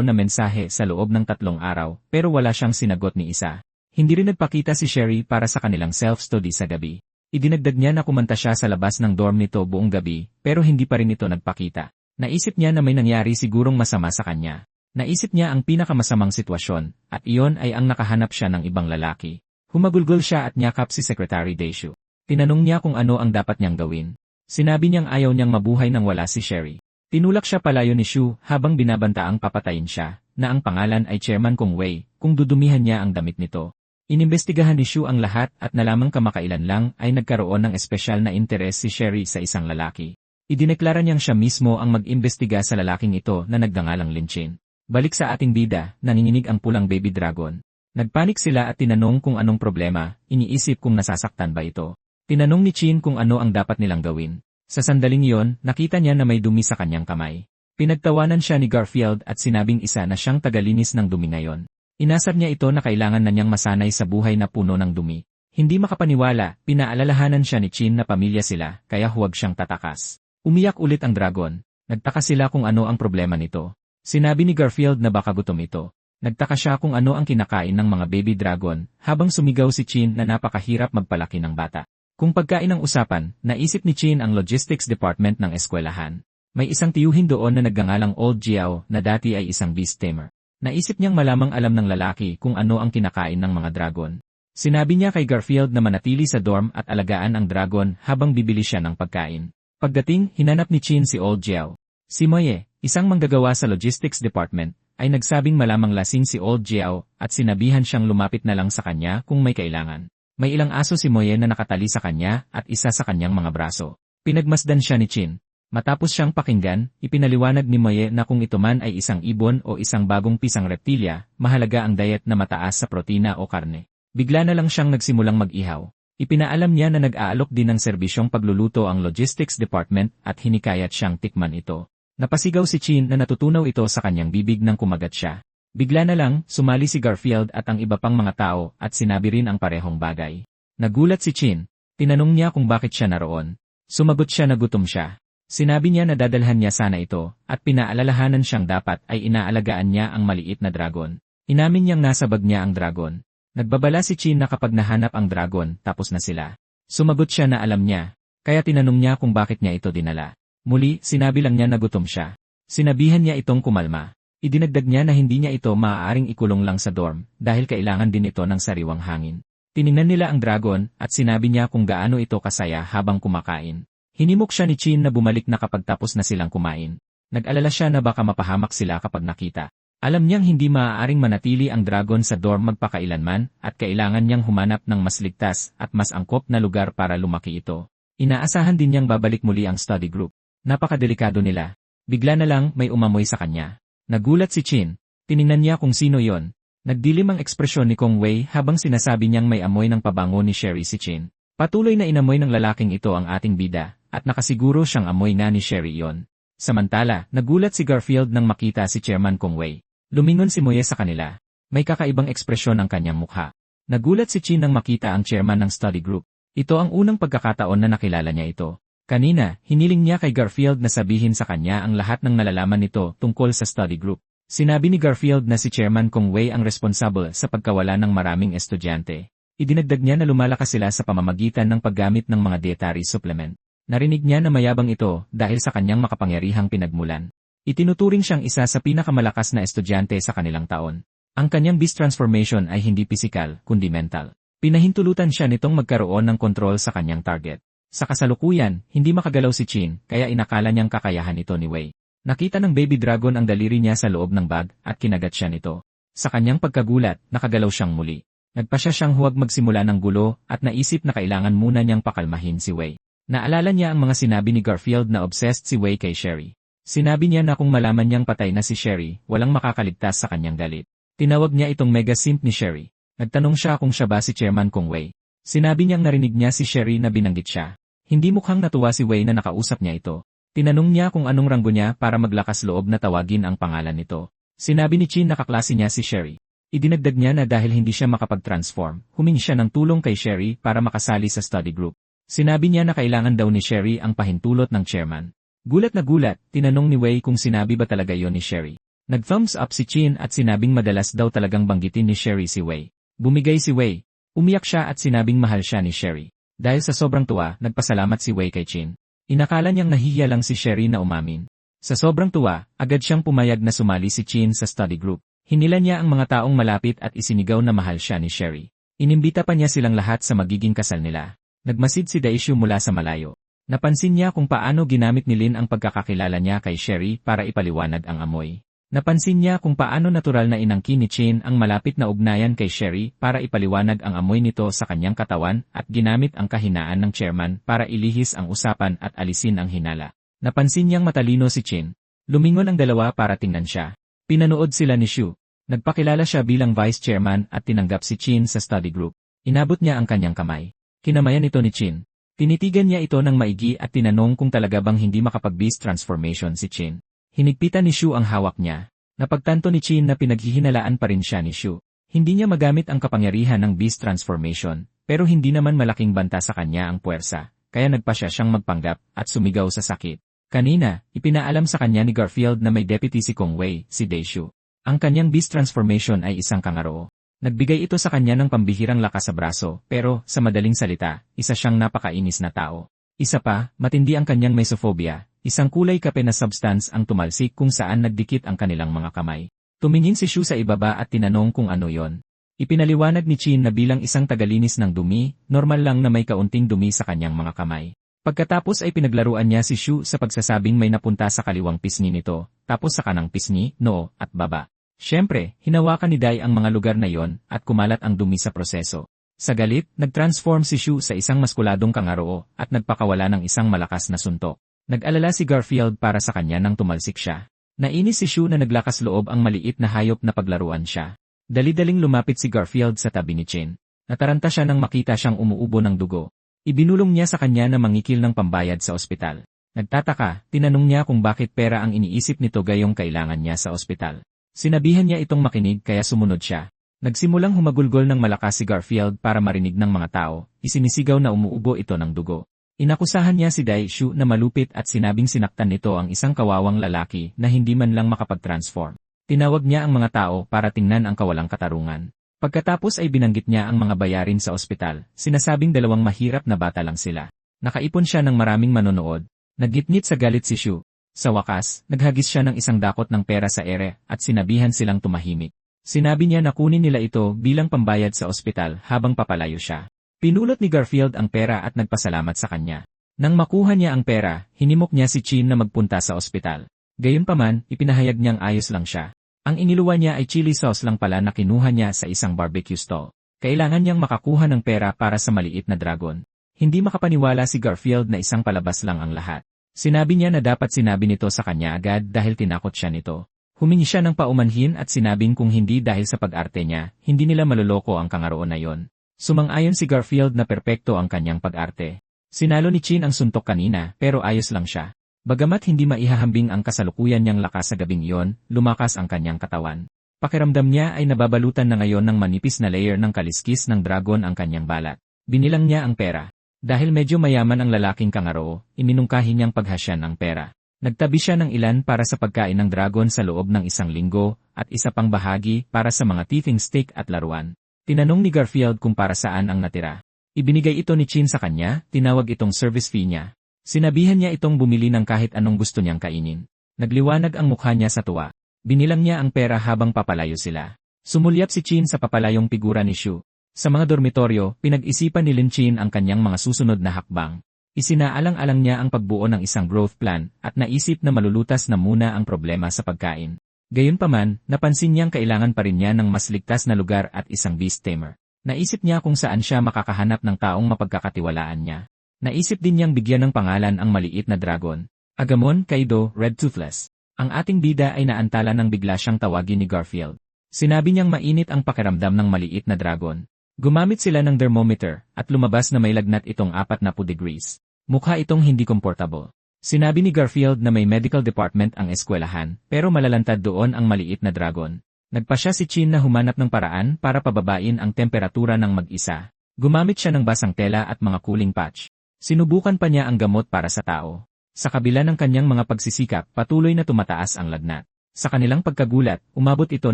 na mensahe sa loob ng 3 araw pero wala siyang sinagot ni isa. Hindi rin nagpakita si Sherry para sa kanilang self-study sa gabi. Idinagdag niya na kumanta siya sa labas ng dorm nito buong gabi pero hindi pa rin ito nagpakita. Naisip niya na may nangyari sigurong masama sa kanya. Naisip niya ang pinakamasamang sitwasyon at iyon ay ang nakahanap siya ng ibang lalaki. Humagulgol siya at niyakap si Secretary Daishu. Tinanong niya kung ano ang dapat niyang gawin. Sinabi niyang ayaw niyang mabuhay nang wala si Sherry. Tinulak siya palayo ni Shu habang binabantaang papatayin siya, na ang pangalan ay Chairman Kong Wei, kung dudumihan niya ang damit nito. Inimbestigahan ni Shu ang lahat at nalamang kamakailan lang ay nagkaroon ng espesyal na interes si Sherry sa isang lalaki. Idineklara niyang siya mismo ang mag-imbestiga sa lalaking ito na nagdangalang Linchin. Balik sa ating bida, nanginginig ang pulang baby dragon. Nagpanik sila at tinanong kung anong problema, iniisip kung nasasaktan ba ito. Tinanong ni Chin kung ano ang dapat nilang gawin. Sa sandaling iyon, nakita niya na may dumi sa kanyang kamay. Pinagtawanan siya ni Garfield at sinabing isa na siyang tagalinis ng dumi ngayon. Inasar niya ito na kailangan na niyang masanay sa buhay na puno ng dumi. Hindi makapaniwala, pinaalalahanan siya ni Chin na pamilya sila, kaya huwag siyang tatakas. Umiyak ulit ang dragon. Nagtaka sila kung ano ang problema nito. Sinabi ni Garfield na baka gutom ito. Nagtaka siya kung ano ang kinakain ng mga baby dragon, habang sumigaw si Chin na napakahirap magpalaki ng bata. Kung pagkain ang usapan, naisip ni Chin ang logistics department ng eskwelahan. May isang tiyuhin doon na nagngangalang Old Jiao na dati ay isang beast tamer. Naisip niyang malamang alam ng lalaki kung ano ang kinakain ng mga dragon. Sinabi niya kay Garfield na manatili sa dorm at alagaan ang dragon habang bibili siya ng pagkain. Pagdating, hinanap ni Chin si Old Jiao. Si Moye, isang manggagawa sa logistics department, ay nagsabing malamang lasing si Old Jiao at sinabihan siyang lumapit na lang sa kanya kung may kailangan. May ilang aso si Moye na nakatali sa kanya at isa sa kanyang mga braso. Pinagmasdan siya ni Chin. Matapos siyang pakinggan, ipinaliwanag ni Moye na kung ito man ay isang ibon o isang bagong pisang reptilya, mahalaga ang diet na mataas sa protina o karne. Bigla na lang siyang nagsimulang mag-ihaw. Ipinaalam niya na nag-aalok din ng serbisyong pagluluto ang logistics department at hinikayat siyang tikman ito. Napasigaw si Chin na natutunaw ito sa kanyang bibig nang kumagat siya. Bigla na lang, sumali si Garfield at ang iba pang mga tao at sinabi rin ang parehong bagay. Nagulat si Chin. Tinanong niya kung bakit siya naroon. Sumagot siya na gutom siya. Sinabi niya na dadalhan niya sana ito, at pinaalalahanan siyang dapat ay inaalagaan niya ang maliit na dragon. Inamin niyang nasa bag niya ang dragon. Nagbabala si Chin na kapag nahanap ang dragon, tapos na sila. Sumagot siya na alam niya, kaya tinanong niya kung bakit niya ito dinala. Muli, sinabi lang niya na gutom siya. Sinabihan niya itong kumalma. Idinagdag niya na hindi niya ito maaaring ikulong lang sa dorm, dahil kailangan din ito ng sariwang hangin. Tiningnan nila ang dragon, at sinabi niya kung gaano ito kasaya habang kumakain. Hinimok siya ni Chin na bumalik na kapag tapos na silang kumain. Nag-alala siya na baka mapahamak sila kapag nakita. Alam niyang hindi maaaring manatili ang dragon sa dorm magpakailanman at kailangan niyang humanap ng mas ligtas at mas angkop na lugar para lumaki ito. Inaasahan din niyang babalik muli ang study group. Napakadelikado nila. Bigla na lang may umamoy sa kanya. Nagulat si Chin. Tiningnan niya kung sino yon. Nagdilim ang ekspresyon ni Kong Wei habang sinasabi niyang may amoy ng pabango ni Sherry si Chin. Patuloy na inamoy ng lalaking ito ang ating bida, at nakasiguro siyang amoy na ni Sherry yon. Samantala, nagulat si Garfield nang makita si Chairman Kong Wei. Lumingon si Moye sa kanila. May kakaibang ekspresyon ang kanyang mukha. Nagulat si Chin nang makita ang chairman ng study group. Ito ang unang pagkakataon na nakilala niya ito. Kanina, hiniling niya kay Garfield na sabihin sa kanya ang lahat ng nalalaman nito tungkol sa study group. Sinabi ni Garfield na si Chairman Kong Wei ang responsable sa pagkawala ng maraming estudyante. Idinagdag niya na lumalakas sila sa pamamagitan ng paggamit ng mga dietary supplement. Narinig niya na mayabang ito dahil sa kanyang makapangyarihang pinagmulan. Itinuturing siyang isa sa pinakamalakas na estudyante sa kanilang taon. Ang kanyang beast transformation ay hindi pisikal, kundi mental. Pinahintulutan siya nitong magkaroon ng kontrol sa kanyang target. Sa kasalukuyan, hindi makagalaw si Chin, kaya inakala niyang kakayahan ito ni Wei. Nakita ng baby dragon ang daliri niya sa loob ng bag at kinagat siya nito. Sa kanyang pagkagulat, nakagalaw siyang muli. Nagpasya siyang huwag magsimula ng gulo at naisip na kailangan muna niyang pakalmahin si Wei. Naalala niya ang mga sinabi ni Garfield na obsessed si Wei kay Sherry. Sinabi niya na kung malaman niyang patay na si Sherry, walang makakaligtas sa kanyang galit. Tinawag niya itong mega simp ni Sherry. Nagtanong siya kung siya ba si Chairman Kong Wei. Sinabi niyang narinig niya si Sherry na binanggit siya. Hindi mukhang natuwa si Wei na nakausap niya ito. Tinanong niya kung anong ranggo niya para maglakas loob na tawagin ang pangalan nito. Sinabi ni Chin na kaklase niya si Sherry. Idinagdag niya na dahil hindi siya makapag-transform, humingi siya ng tulong kay Sherry para makasali sa study group. Sinabi niya na kailangan daw ni Sherry ang pahintulot ng chairman. Gulat na gulat, tinanong ni Wei kung sinabi ba talaga yon ni Sherry. Nag-thumbs up si Chin at sinabing madalas daw talagang banggitin ni Sherry si Wei. Bumigay si Wei. Umiyak siya at sinabing mahal siya ni Sherry. Dahil sa sobrang tuwa, nagpasalamat si Wei kay Chin. Inakala niyang nahihiya lang si Sherry na umamin. Sa sobrang tuwa, agad siyang pumayag na sumali si Chin sa study group. Hinila niya ang mga taong malapit at isinigaw na mahal siya ni Sherry. Inimbita pa niya silang lahat sa magiging kasal nila. Nagmasid si Daishu mula sa malayo. Napansin niya kung paano ginamit ni Lin ang pagkakakilala niya kay Sherry para ipaliwanag ang amoy. Napansin niya kung paano natural na inangkin ni Chin ang malapit na ugnayan kay Sherry para ipaliwanag ang amoy nito sa kanyang katawan at ginamit ang kahinaan ng chairman para ilihis ang usapan at alisin ang hinala. Napansin niyang matalino si Chin. Lumingon ang dalawa para tingnan siya. Pinanood sila ni Shu. Nagpakilala siya bilang vice chairman at tinanggap si Chin sa study group. Inabot niya ang kanyang kamay. Kinamayan ito ni Chin. Tinitigan niya ito ng maigi at tinanong kung talaga bang hindi makapag-beast transformation si Chin. Hinigpitan ni Shu ang hawak niya. Napagtanto ni Chin na pinaghihinalaan pa rin siya ni Shu. Hindi niya magamit ang kapangyarihan ng beast transformation, pero hindi naman malaking banta sa kanya ang puwersa, kaya nagpasya siyang magpanggap at sumigaw sa sakit. Kanina, ipinaalam sa kanya ni Garfield na may deputy si Kong Wei, si Daishu. Ang kanyang beast transformation ay isang kangaroo. Nagbigay ito sa kanya ng pambihirang lakas sa braso, pero, sa madaling salita, isa siyang napakainis na tao. Isa pa, matindi ang kanyang mesophobia. Isang kulay kape na substance ang tumalsik kung saan nagdikit ang kanilang mga kamay. Tumingin si Shu sa ibaba at tinanong kung ano yon. Ipinaliwanag ni Chin na bilang isang tagalinis ng dumi, normal lang na may kaunting dumi sa kanyang mga kamay. Pagkatapos ay pinaglaruan niya si Shu sa pagsasabing may napunta sa kaliwang pisngi nito, tapos sa kanang pisngi, noo, at baba. Siyempre, hinawakan ni Dai ang mga lugar na yon at kumalat ang dumi sa proseso. Sa galit, nag-transform si Shu sa isang maskuladong kangaroo at nagpakawala ng isang malakas na suntok. Nag-alala si Garfield para sa kanya nang tumalsik siya. Nainis si Shu na naglakas loob ang maliit na hayop na paglaruan siya. Dali-daling lumapit si Garfield sa tabi ni Chin. Nataranta siya nang makita siyang umuubo ng dugo. Ibinulong niya sa kanya na mangikil ng pambayad sa ospital. Nagtataka, tinanong niya kung bakit pera ang iniisip nito gayong kailangan niya sa ospital. Sinabihan niya itong makinig kaya sumunod siya. Nagsimulang humagulgol ng malakas si Garfield para marinig ng mga tao, isinisigaw na umuubo ito ng dugo. Inakusahan niya si Daishu na malupit at sinabing sinaktan nito ang isang kawawang lalaki na hindi man lang makapag-transform. Tinawag niya ang mga tao para tingnan ang kawalang katarungan. Pagkatapos ay binanggit niya ang mga bayarin sa ospital, sinasabing dalawang mahirap na bata lang sila. Nakaipon siya ng maraming manonood. Naggitngit sa galit si Shu. Sa wakas, naghagis siya ng isang dakot ng pera sa ere at sinabihan silang tumahimik. Sinabi niya na kunin nila ito bilang pambayad sa ospital habang papalayo siya. Pinulot ni Garfield ang pera at nagpasalamat sa kanya. Nang makuha niya ang pera, hinimok niya si Chin na magpunta sa ospital. Gayunpaman, ipinahayag niyang ayos lang siya. Ang iniluwa niya ay chili sauce lang pala na kinuha niya sa isang barbecue stall. Kailangan niyang makakuha ng pera para sa maliit na dragon. Hindi makapaniwala si Garfield na isang palabas lang ang lahat. Sinabi niya na dapat sinabi nito sa kanya agad dahil tinakot siya nito. Humingi siya ng paumanhin at sinabing kung hindi dahil sa pag-arte niya, hindi nila maloloko ang kangaroon na yon. Sumang-ayon si Garfield na perpekto ang kanyang pag-arte. Sinalo ni Chin ang suntok kanina pero ayos lang siya. Bagamat hindi maihahambing ang kasalukuyan niyang lakas sa gabing iyon, lumakas ang kanyang katawan. Pakiramdam niya ay nababalutan na ngayon ng manipis na layer ng kaliskis ng dragon ang kanyang balat. Binilang niya ang pera. Dahil medyo mayaman ang lalaking kangaroo, iminungkahi niyang paghasyan ang pera. Nagtabi siya ng ilan para sa pagkain ng dragon sa loob ng 1 linggo, at isa pang bahagi para sa mga teething stick at laruan. Tinanong ni Garfield kung para saan ang natira. Ibinigay ito ni Chin sa kanya, tinawag itong service fee niya. Sinabihan niya itong bumili ng kahit anong gusto niyang kainin. Nagliwanag ang mukha niya sa tuwa. Binilang niya ang pera habang papalayo sila. Sumulyap si Chin sa papalayong figura ni Shu. Sa mga dormitoryo, pinag-isipan ni Lin Chin ang kanyang mga susunod na hakbang. Isinaalang-alang niya ang pagbuo ng isang growth plan at naisip na malulutas na muna ang problema sa pagkain. Gayunpaman, napansin niyang kailangan pa rin niya ng mas ligtas na lugar at isang beast tamer. Naisip niya kung saan siya makakahanap ng taong mapagkakatiwalaan niya. Naisip din niyang bigyan ng pangalan ang maliit na dragon. Agamon, Kaido, Red Toothless. Ang ating bida ay naantala nang bigla siyang tawagin ni Garfield. Sinabi niyang mainit ang pakiramdam ng maliit na dragon. Gumamit sila ng thermometer at lumabas na may lagnat itong 40 degrees. Mukha itong hindi comfortable. Sinabi ni Garfield na may medical department ang eskwelahan pero malalantad doon ang maliit na dragon. Nagpasya si Chin na humanap ng paraan para pababain ang temperatura ng mag-isa. Gumamit siya ng basang tela at mga cooling patch. Sinubukan pa niya ang gamot para sa tao. Sa kabila ng kanyang mga pagsisikap, patuloy na tumataas ang lagnat. Sa kanilang pagkagulat, umabot ito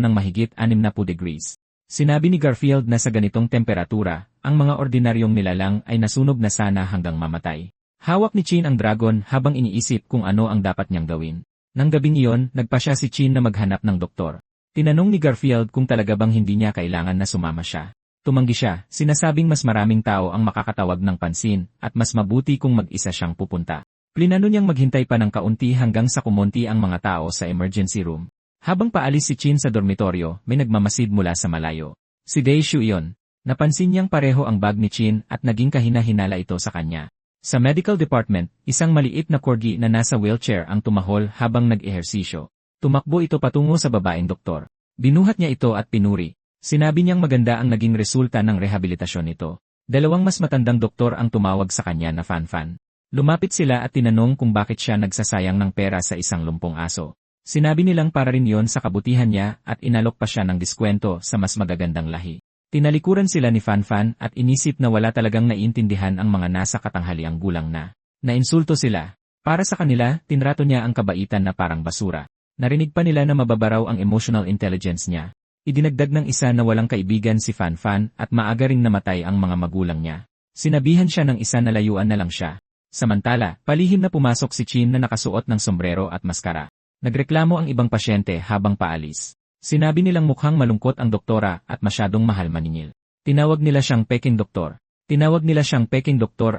ng mahigit 60 degrees. Sinabi ni Garfield na sa ganitong temperatura, ang mga ordinaryong nilalang ay nasunog na sana hanggang mamatay. Hawak ni Chin ang dragon habang iniisip kung ano ang dapat niyang gawin. Nang gabing iyon, nagpasya si Chin na maghanap ng doktor. Tinanong ni Garfield kung talaga bang hindi niya kailangan na sumama siya. Tumanggi siya, sinasabing mas maraming tao ang makakatawag ng pansin at mas mabuti kung mag-isa siyang pupunta. Plinano niyang maghintay pa ng kaunti hanggang sa kumonti ang mga tao sa emergency room. Habang paalis si Chin sa dormitoryo, may nagmamasid mula sa malayo. Si Daishu iyon. Napansin niyang pareho ang bag ni Chin at naging kahina-hinala ito sa kanya. Sa medical department, isang maliit na corgi na nasa wheelchair ang tumahol habang nag-ehersisyo. Tumakbo ito patungo sa babaeng doktor. Binuhat niya ito at pinuri. Sinabi niyang maganda ang naging resulta ng rehabilitasyon nito. 2 mas matandang doktor ang tumawag sa kanya na Fan-Fan. Lumapit sila at tinanong kung bakit siya nagsasayang ng pera sa isang lumpong aso. Sinabi nilang para rin yon sa kabutihan niya at inalok pa siya ng diskwento sa mas magagandang lahi. Tinalikuran sila ni Fan-Fan at inisip na wala talagang naiintindihan ang mga nasa katanghaliang gulang na. Nainsulto sila. Para sa kanila, tinrato niya ang kabaitan na parang basura. Narinig pa nila na mababaraw ang emotional intelligence niya. Idinagdag ng isa na walang kaibigan si Fan-Fan at maaga ring namatay ang mga magulang niya. Sinabihan siya ng isa na layuan na lang siya. Samantala, palihim na pumasok si Chin na nakasuot ng sombrero at maskara. Nagreklamo ang ibang pasyente habang paalis. Sinabi nilang mukhang malungkot ang doktora at masyadong mahal maningil. Tinawag nila siyang peking doktor.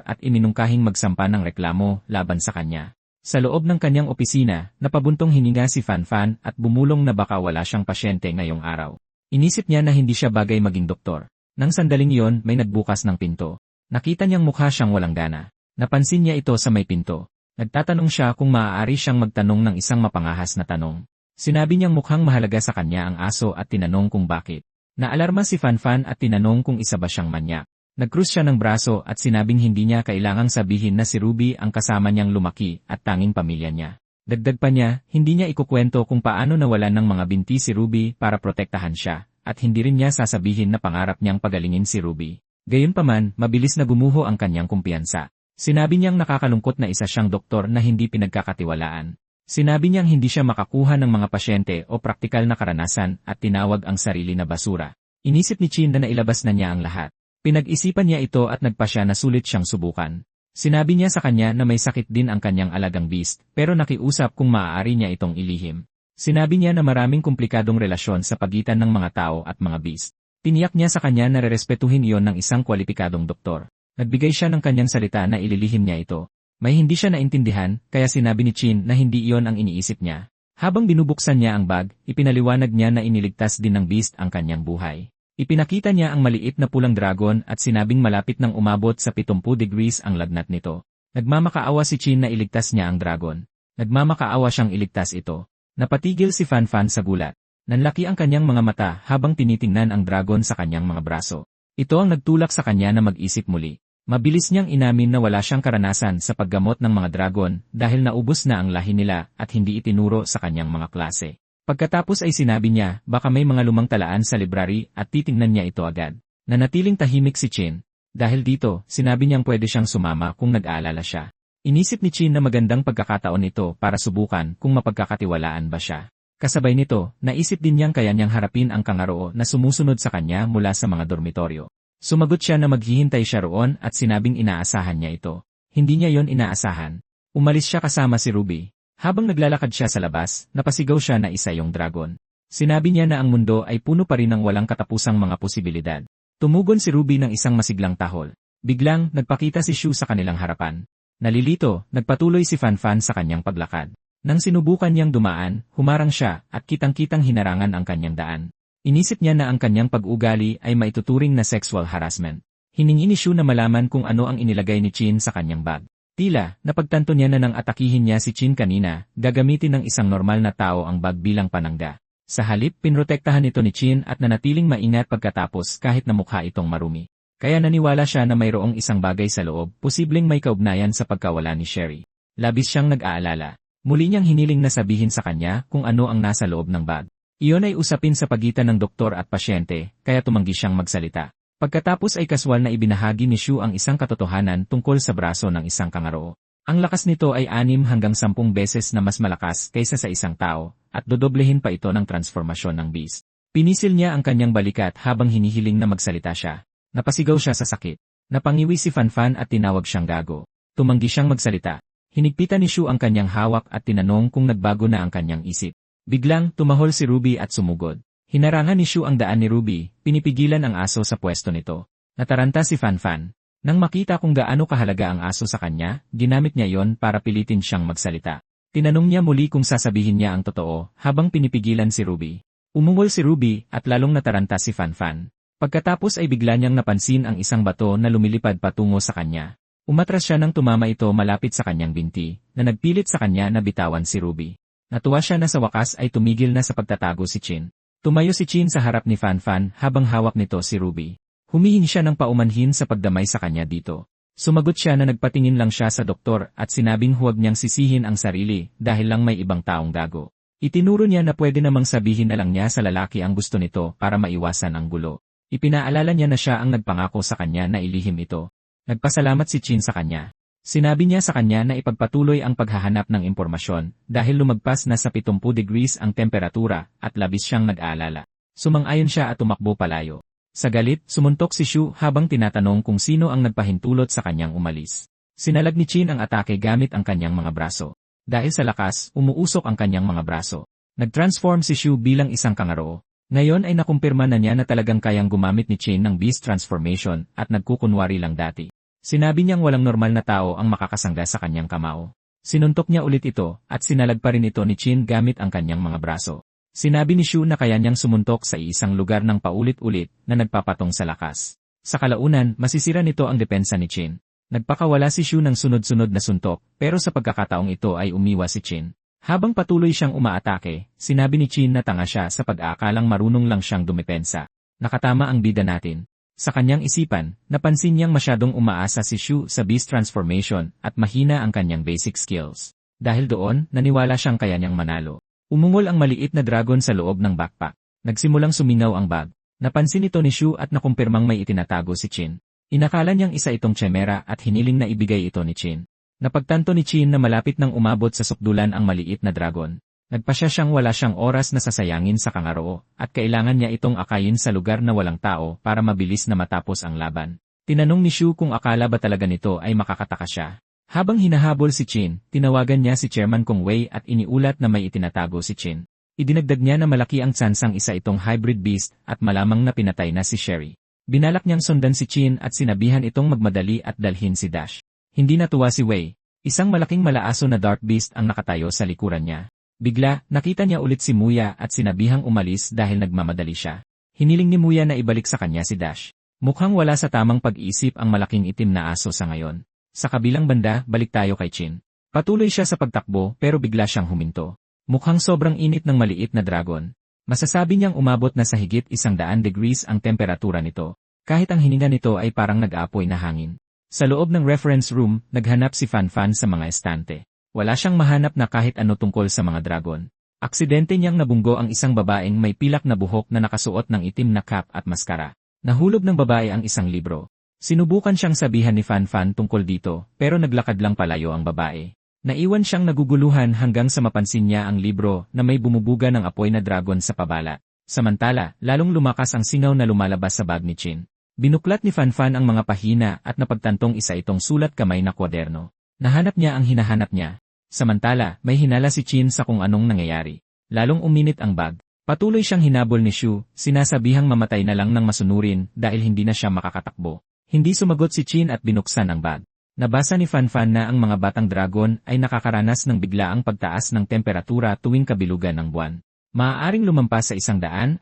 At iminungkahing magsampa ng reklamo laban sa kanya. Sa loob ng kanyang opisina, napabuntong hininga si Fan-Fan at bumulong na baka wala siyang pasyente ngayong araw. Inisip niya na hindi siya bagay maging doktor. Nang sandaling iyon, may nagbukas ng pinto. Nakita niyang mukha siyang walang gana. Napansin niya ito sa may pinto. Nagtatanong siya kung maaari siyang magtanong ng isang mapangahas na tanong. Sinabi niyang mukhang mahalaga sa kanya ang aso at tinanong kung bakit. Naalarma si Fan-Fan at tinanong kung isa ba siyang manyak. Nagkrus siya ng braso at sinabing hindi niya kailangang sabihin na si Ruby ang kasama niyang lumaki at tanging pamilya niya. Dagdag pa niya, hindi niya ikukwento kung paano nawalan ng mga binti si Ruby para protektahan siya, at hindi rin niya sasabihin na pangarap niyang pagalingin si Ruby. Gayunpaman, mabilis na gumuho ang kanyang kumpiyansa. Sinabi niyang nakakalungkot na isa siyang doktor na hindi pinagkakatiwalaan. Sinabi niyang hindi siya makakuha ng mga pasyente o praktikal na karanasan at tinawag ang sarili na basura. Inisip ni Chin na nailabas na niya ang lahat. Pinag-isipan niya ito at nagpasya na sulit siyang subukan. Sinabi niya sa kanya na may sakit din ang kanyang alagang beast, pero nakiusap kung maaari niya itong ilihim. Sinabi niya na maraming komplikadong relasyon sa pagitan ng mga tao at mga beast. Tiniyak niya sa kanya na rerespetuhin iyon ng isang kwalipikadong doktor. Nagbigay siya ng kanyang salita na ililihim niya ito. May hindi siya naintindihan, kaya sinabi ni Chin na hindi iyon ang iniisip niya. Habang binubuksan niya ang bag, ipinaliwanag niya na iniligtas din ng beast ang kanyang buhay. Ipinakita niya ang maliit na pulang dragon at sinabing malapit nang umabot sa 70 degrees ang lagnat nito. Nagmamakaawa si Chin na iligtas niya ang dragon. Nagmamakaawa siyang iligtas ito. Napatigil si Fan Fan sa gulat. Nanlaki ang kanyang mga mata habang tinitingnan ang dragon sa kanyang mga braso. Ito ang nagtulak sa kanya na mag-isip muli. Mabilis niyang inamin na wala siyang karanasan sa paggamot ng mga dragon dahil naubos na ang lahi nila at hindi itinuro sa kanyang mga klase. Pagkatapos ay sinabi niya baka may mga lumang talaan sa library at titingnan niya ito agad. Nanatiling tahimik si Chin. Dahil dito, sinabi niyang pwede siyang sumama kung nag-aalala siya. Inisip ni Chin na magandang pagkakataon ito para subukan kung mapagkakatiwalaan ba siya. Kasabay nito, naisip din niyang kaya niyang harapin ang kangaroo na sumusunod sa kanya mula sa mga dormitoryo. Sumagot siya na maghihintay siya roon at sinabing inaasahan niya ito. Hindi niya yon inaasahan. Umalis siya kasama si Ruby. Habang naglalakad siya sa labas, napasigaw siya na isa yung dragon. Sinabi niya na ang mundo ay puno pa rin ng walang katapusang mga posibilidad. Tumugon si Ruby ng isang masiglang tahol. Biglang, nagpakita si Shu sa kanilang harapan. Nalilito, nagpatuloy si Fan Fan sa kanyang paglakad. Nang sinubukan niyang dumaan, humarang siya at kitang-kitang hinarangan ang kanyang daan. Inisip niya na ang kanyang pag-ugali ay maituturing na sexual harassment. Hiningi ni Shu na malaman kung ano ang inilagay ni Chin sa kanyang bag. Tila, napagtanto niya na nang atakihin niya si Chin kanina, gagamitin ng isang normal na tao ang bag bilang panangga. Sa halip, pinrotektahan ito ni Chin at nanatiling maingat pagkatapos kahit na mukha itong marumi. Kaya naniwala siya na mayroong isang bagay sa loob, posibleng may kaugnayan sa pagkawala ni Sherry. Labis siyang nag-aalala. Muli niyang hiniling na sabihin sa kanya kung ano ang nasa loob ng bag. Iyon ay usapin sa pagitan ng doktor at pasyente, kaya tumanggi siyang magsalita. Pagkatapos ay kaswal na ibinahagi ni Shu ang isang katotohanan tungkol sa braso ng isang kangaroo. Ang lakas nito ay 6 hanggang 10 beses na mas malakas kaysa sa isang tao, at dodoblehin pa ito ng transformasyon ng beast. Pinisil niya ang kanyang balikat habang hinihiling na magsalita siya. Napasigaw siya sa sakit. Napangiwi si Fan Fan at tinawag siyang gago. Tumanggi siyang magsalita. Hinigpitan ni Shu ang kanyang hawak at tinanong kung nagbago na ang kanyang isip. Biglang, tumahol si Ruby at sumugod. Hinarangan ni Shu ang daan ni Ruby, pinipigilan ang aso sa pwesto nito. Nataranta si Fan Fan. Nang makita kung gaano kahalaga ang aso sa kanya, ginamit niya yon para pilitin siyang magsalita. Tinanong niya muli kung sasabihin niya ang totoo, habang pinipigilan si Ruby. Umungol si Ruby at lalong nataranta si Fan Fan. Pagkatapos ay bigla niyang napansin ang isang bato na lumilipad patungo sa kanya. Umatras siya nang tumama ito malapit sa kanyang binti, na nagpilit sa kanya na bitawan si Ruby. Natuwa siya na sa wakas ay tumigil na sa pagtatago si Chin. Tumayo si Chin sa harap ni Fan Fan habang hawak nito si Ruby. Humihingi siya ng paumanhin sa pagdamay sa kanya dito. Sumagot siya na nagpatingin lang siya sa doktor at sinabing huwag niyang sisihin ang sarili dahil lang may ibang taong gago. Itinuro niya na pwede namang sabihin na lang niya sa lalaki ang gusto nito para maiwasan ang gulo. Ipinaalala niya na siya ang nagpangako sa kanya na ilihim ito. Nagpasalamat si Chin sa kanya. Sinabi niya sa kanya na ipagpatuloy ang paghahanap ng impormasyon dahil lumagpas na sa 70 degrees ang temperatura at labis siyang nag-aalala. Sumang-ayon siya at tumakbo palayo. Sa galit, sumuntok si Shu habang tinatanong kung sino ang nagpahintulot sa kanyang umalis. Sinalag ni Chin ang atake gamit ang kanyang mga braso. Dahil sa lakas, umuusok ang kanyang mga braso. Nag-transform si Shu bilang isang kangaroo. Ngayon ay nakumpirma na niya na talagang kayang gumamit ni Chin ng beast transformation at nagkukunwari lang dati. Sinabi niyang walang normal na tao ang makakasangga sa kanyang kamao. Sinuntok niya ulit ito at sinalag pa rin ito ni Chin gamit ang kanyang mga braso. Sinabi ni Shu na kaya niyang sumuntok sa isang lugar ng paulit-ulit na nagpapatong sa lakas. Sa kalaunan, masisira nito ang depensa ni Chin. Nagpakawala si Shu ng sunod-sunod na suntok pero sa pagkakataong ito ay umiwas si Chin. Habang patuloy siyang umaatake, sinabi ni Chin na tanga siya sa pag-aakalang marunong lang siyang dumepensa. Nakatama ang bida natin. Sa kanyang isipan, napansin niyang masyadong umaasa si Shu sa beast transformation at mahina ang kanyang basic skills. Dahil doon, naniwala siyang kaya niyang manalo. Umungol ang maliit na dragon sa loob ng backpack. Nagsimulang suminaw ang bag. Napansin ito ni Shu at nakumpirmang may itinatago si Chin. Inakala niyang isa itong chimera at hiniling na ibigay ito ni Chin. Napagtanto ni Chin na malapit nang umabot sa sukdulan ang maliit na dragon. Nagpasya siyang wala siyang oras na sasayangin sa kangaroo at kailangan niya itong akayin sa lugar na walang tao para mabilis na matapos ang laban. Tinanong ni Shu kung akala ba talaga nito ay makakataka siya. Habang hinahabol si Chin, tinawagan niya si Chairman Kong Wei at iniulat na may itinatago si Chin. Idinagdag niya na malaki ang tsansang isa itong hybrid beast at malamang na pinatay na si Sherry. Binalak niyang sundan si Chin at sinabihan itong magmadali at dalhin si Dash. Hindi natuwa si Wei. Isang malaking malaaso na dark beast ang nakatayo sa likuran niya. Bigla, nakita niya ulit si Muya at sinabihang umalis dahil nagmamadali siya. Hiniling ni Muya na ibalik sa kanya si Dash. Mukhang wala sa tamang pag-iisip ang malaking itim na aso sa ngayon. Sa kabilang banda, balik tayo kay Chin. Patuloy siya sa pagtakbo pero bigla siyang huminto. Mukhang sobrang init ng maliit na dragon. Masasabi niyang umabot na sa higit 100 degrees ang temperatura nito. Kahit ang hininga nito ay parang nag-aapoy na hangin. Sa loob ng reference room, naghanap si Fan sa mga estante. Wala siyang mahanap na kahit ano tungkol sa mga dragon. Aksidente niyang nabunggo ang isang babaeng may pilak na buhok na nakasuot ng itim na cap at maskara. Nahulog ng babae ang isang libro. Sinubukan siyang sabihan ni Fan tungkol dito, pero naglakad lang palayo ang babae. Naiwan siyang naguguluhan hanggang sa mapansin niya ang libro na may bumubuga ng apoy na dragon sa pabala. Samantala, lalong lumakas ang singaw na lumalabas sa bag ni Chin. Binuklat ni Fan ang mga pahina at napagtantong isa itong sulat kamay na kwaderno. Nahanap niya ang hinahanap niya. Samantala, may hinala si Chin sa kung anong nangyayari. Lalong uminit ang bag. Patuloy siyang hinabol ni Shu, sinasabihang mamatay na lang ng masunurin dahil hindi na siya makakatakbo. Hindi sumagot si Chin at binuksan ang bag. Nabasa ni Fan na ang mga batang dragon ay nakakaranas ng biglaang pagtaas ng temperatura tuwing kabilugan ng buwan. Maaaring lumampas sa 150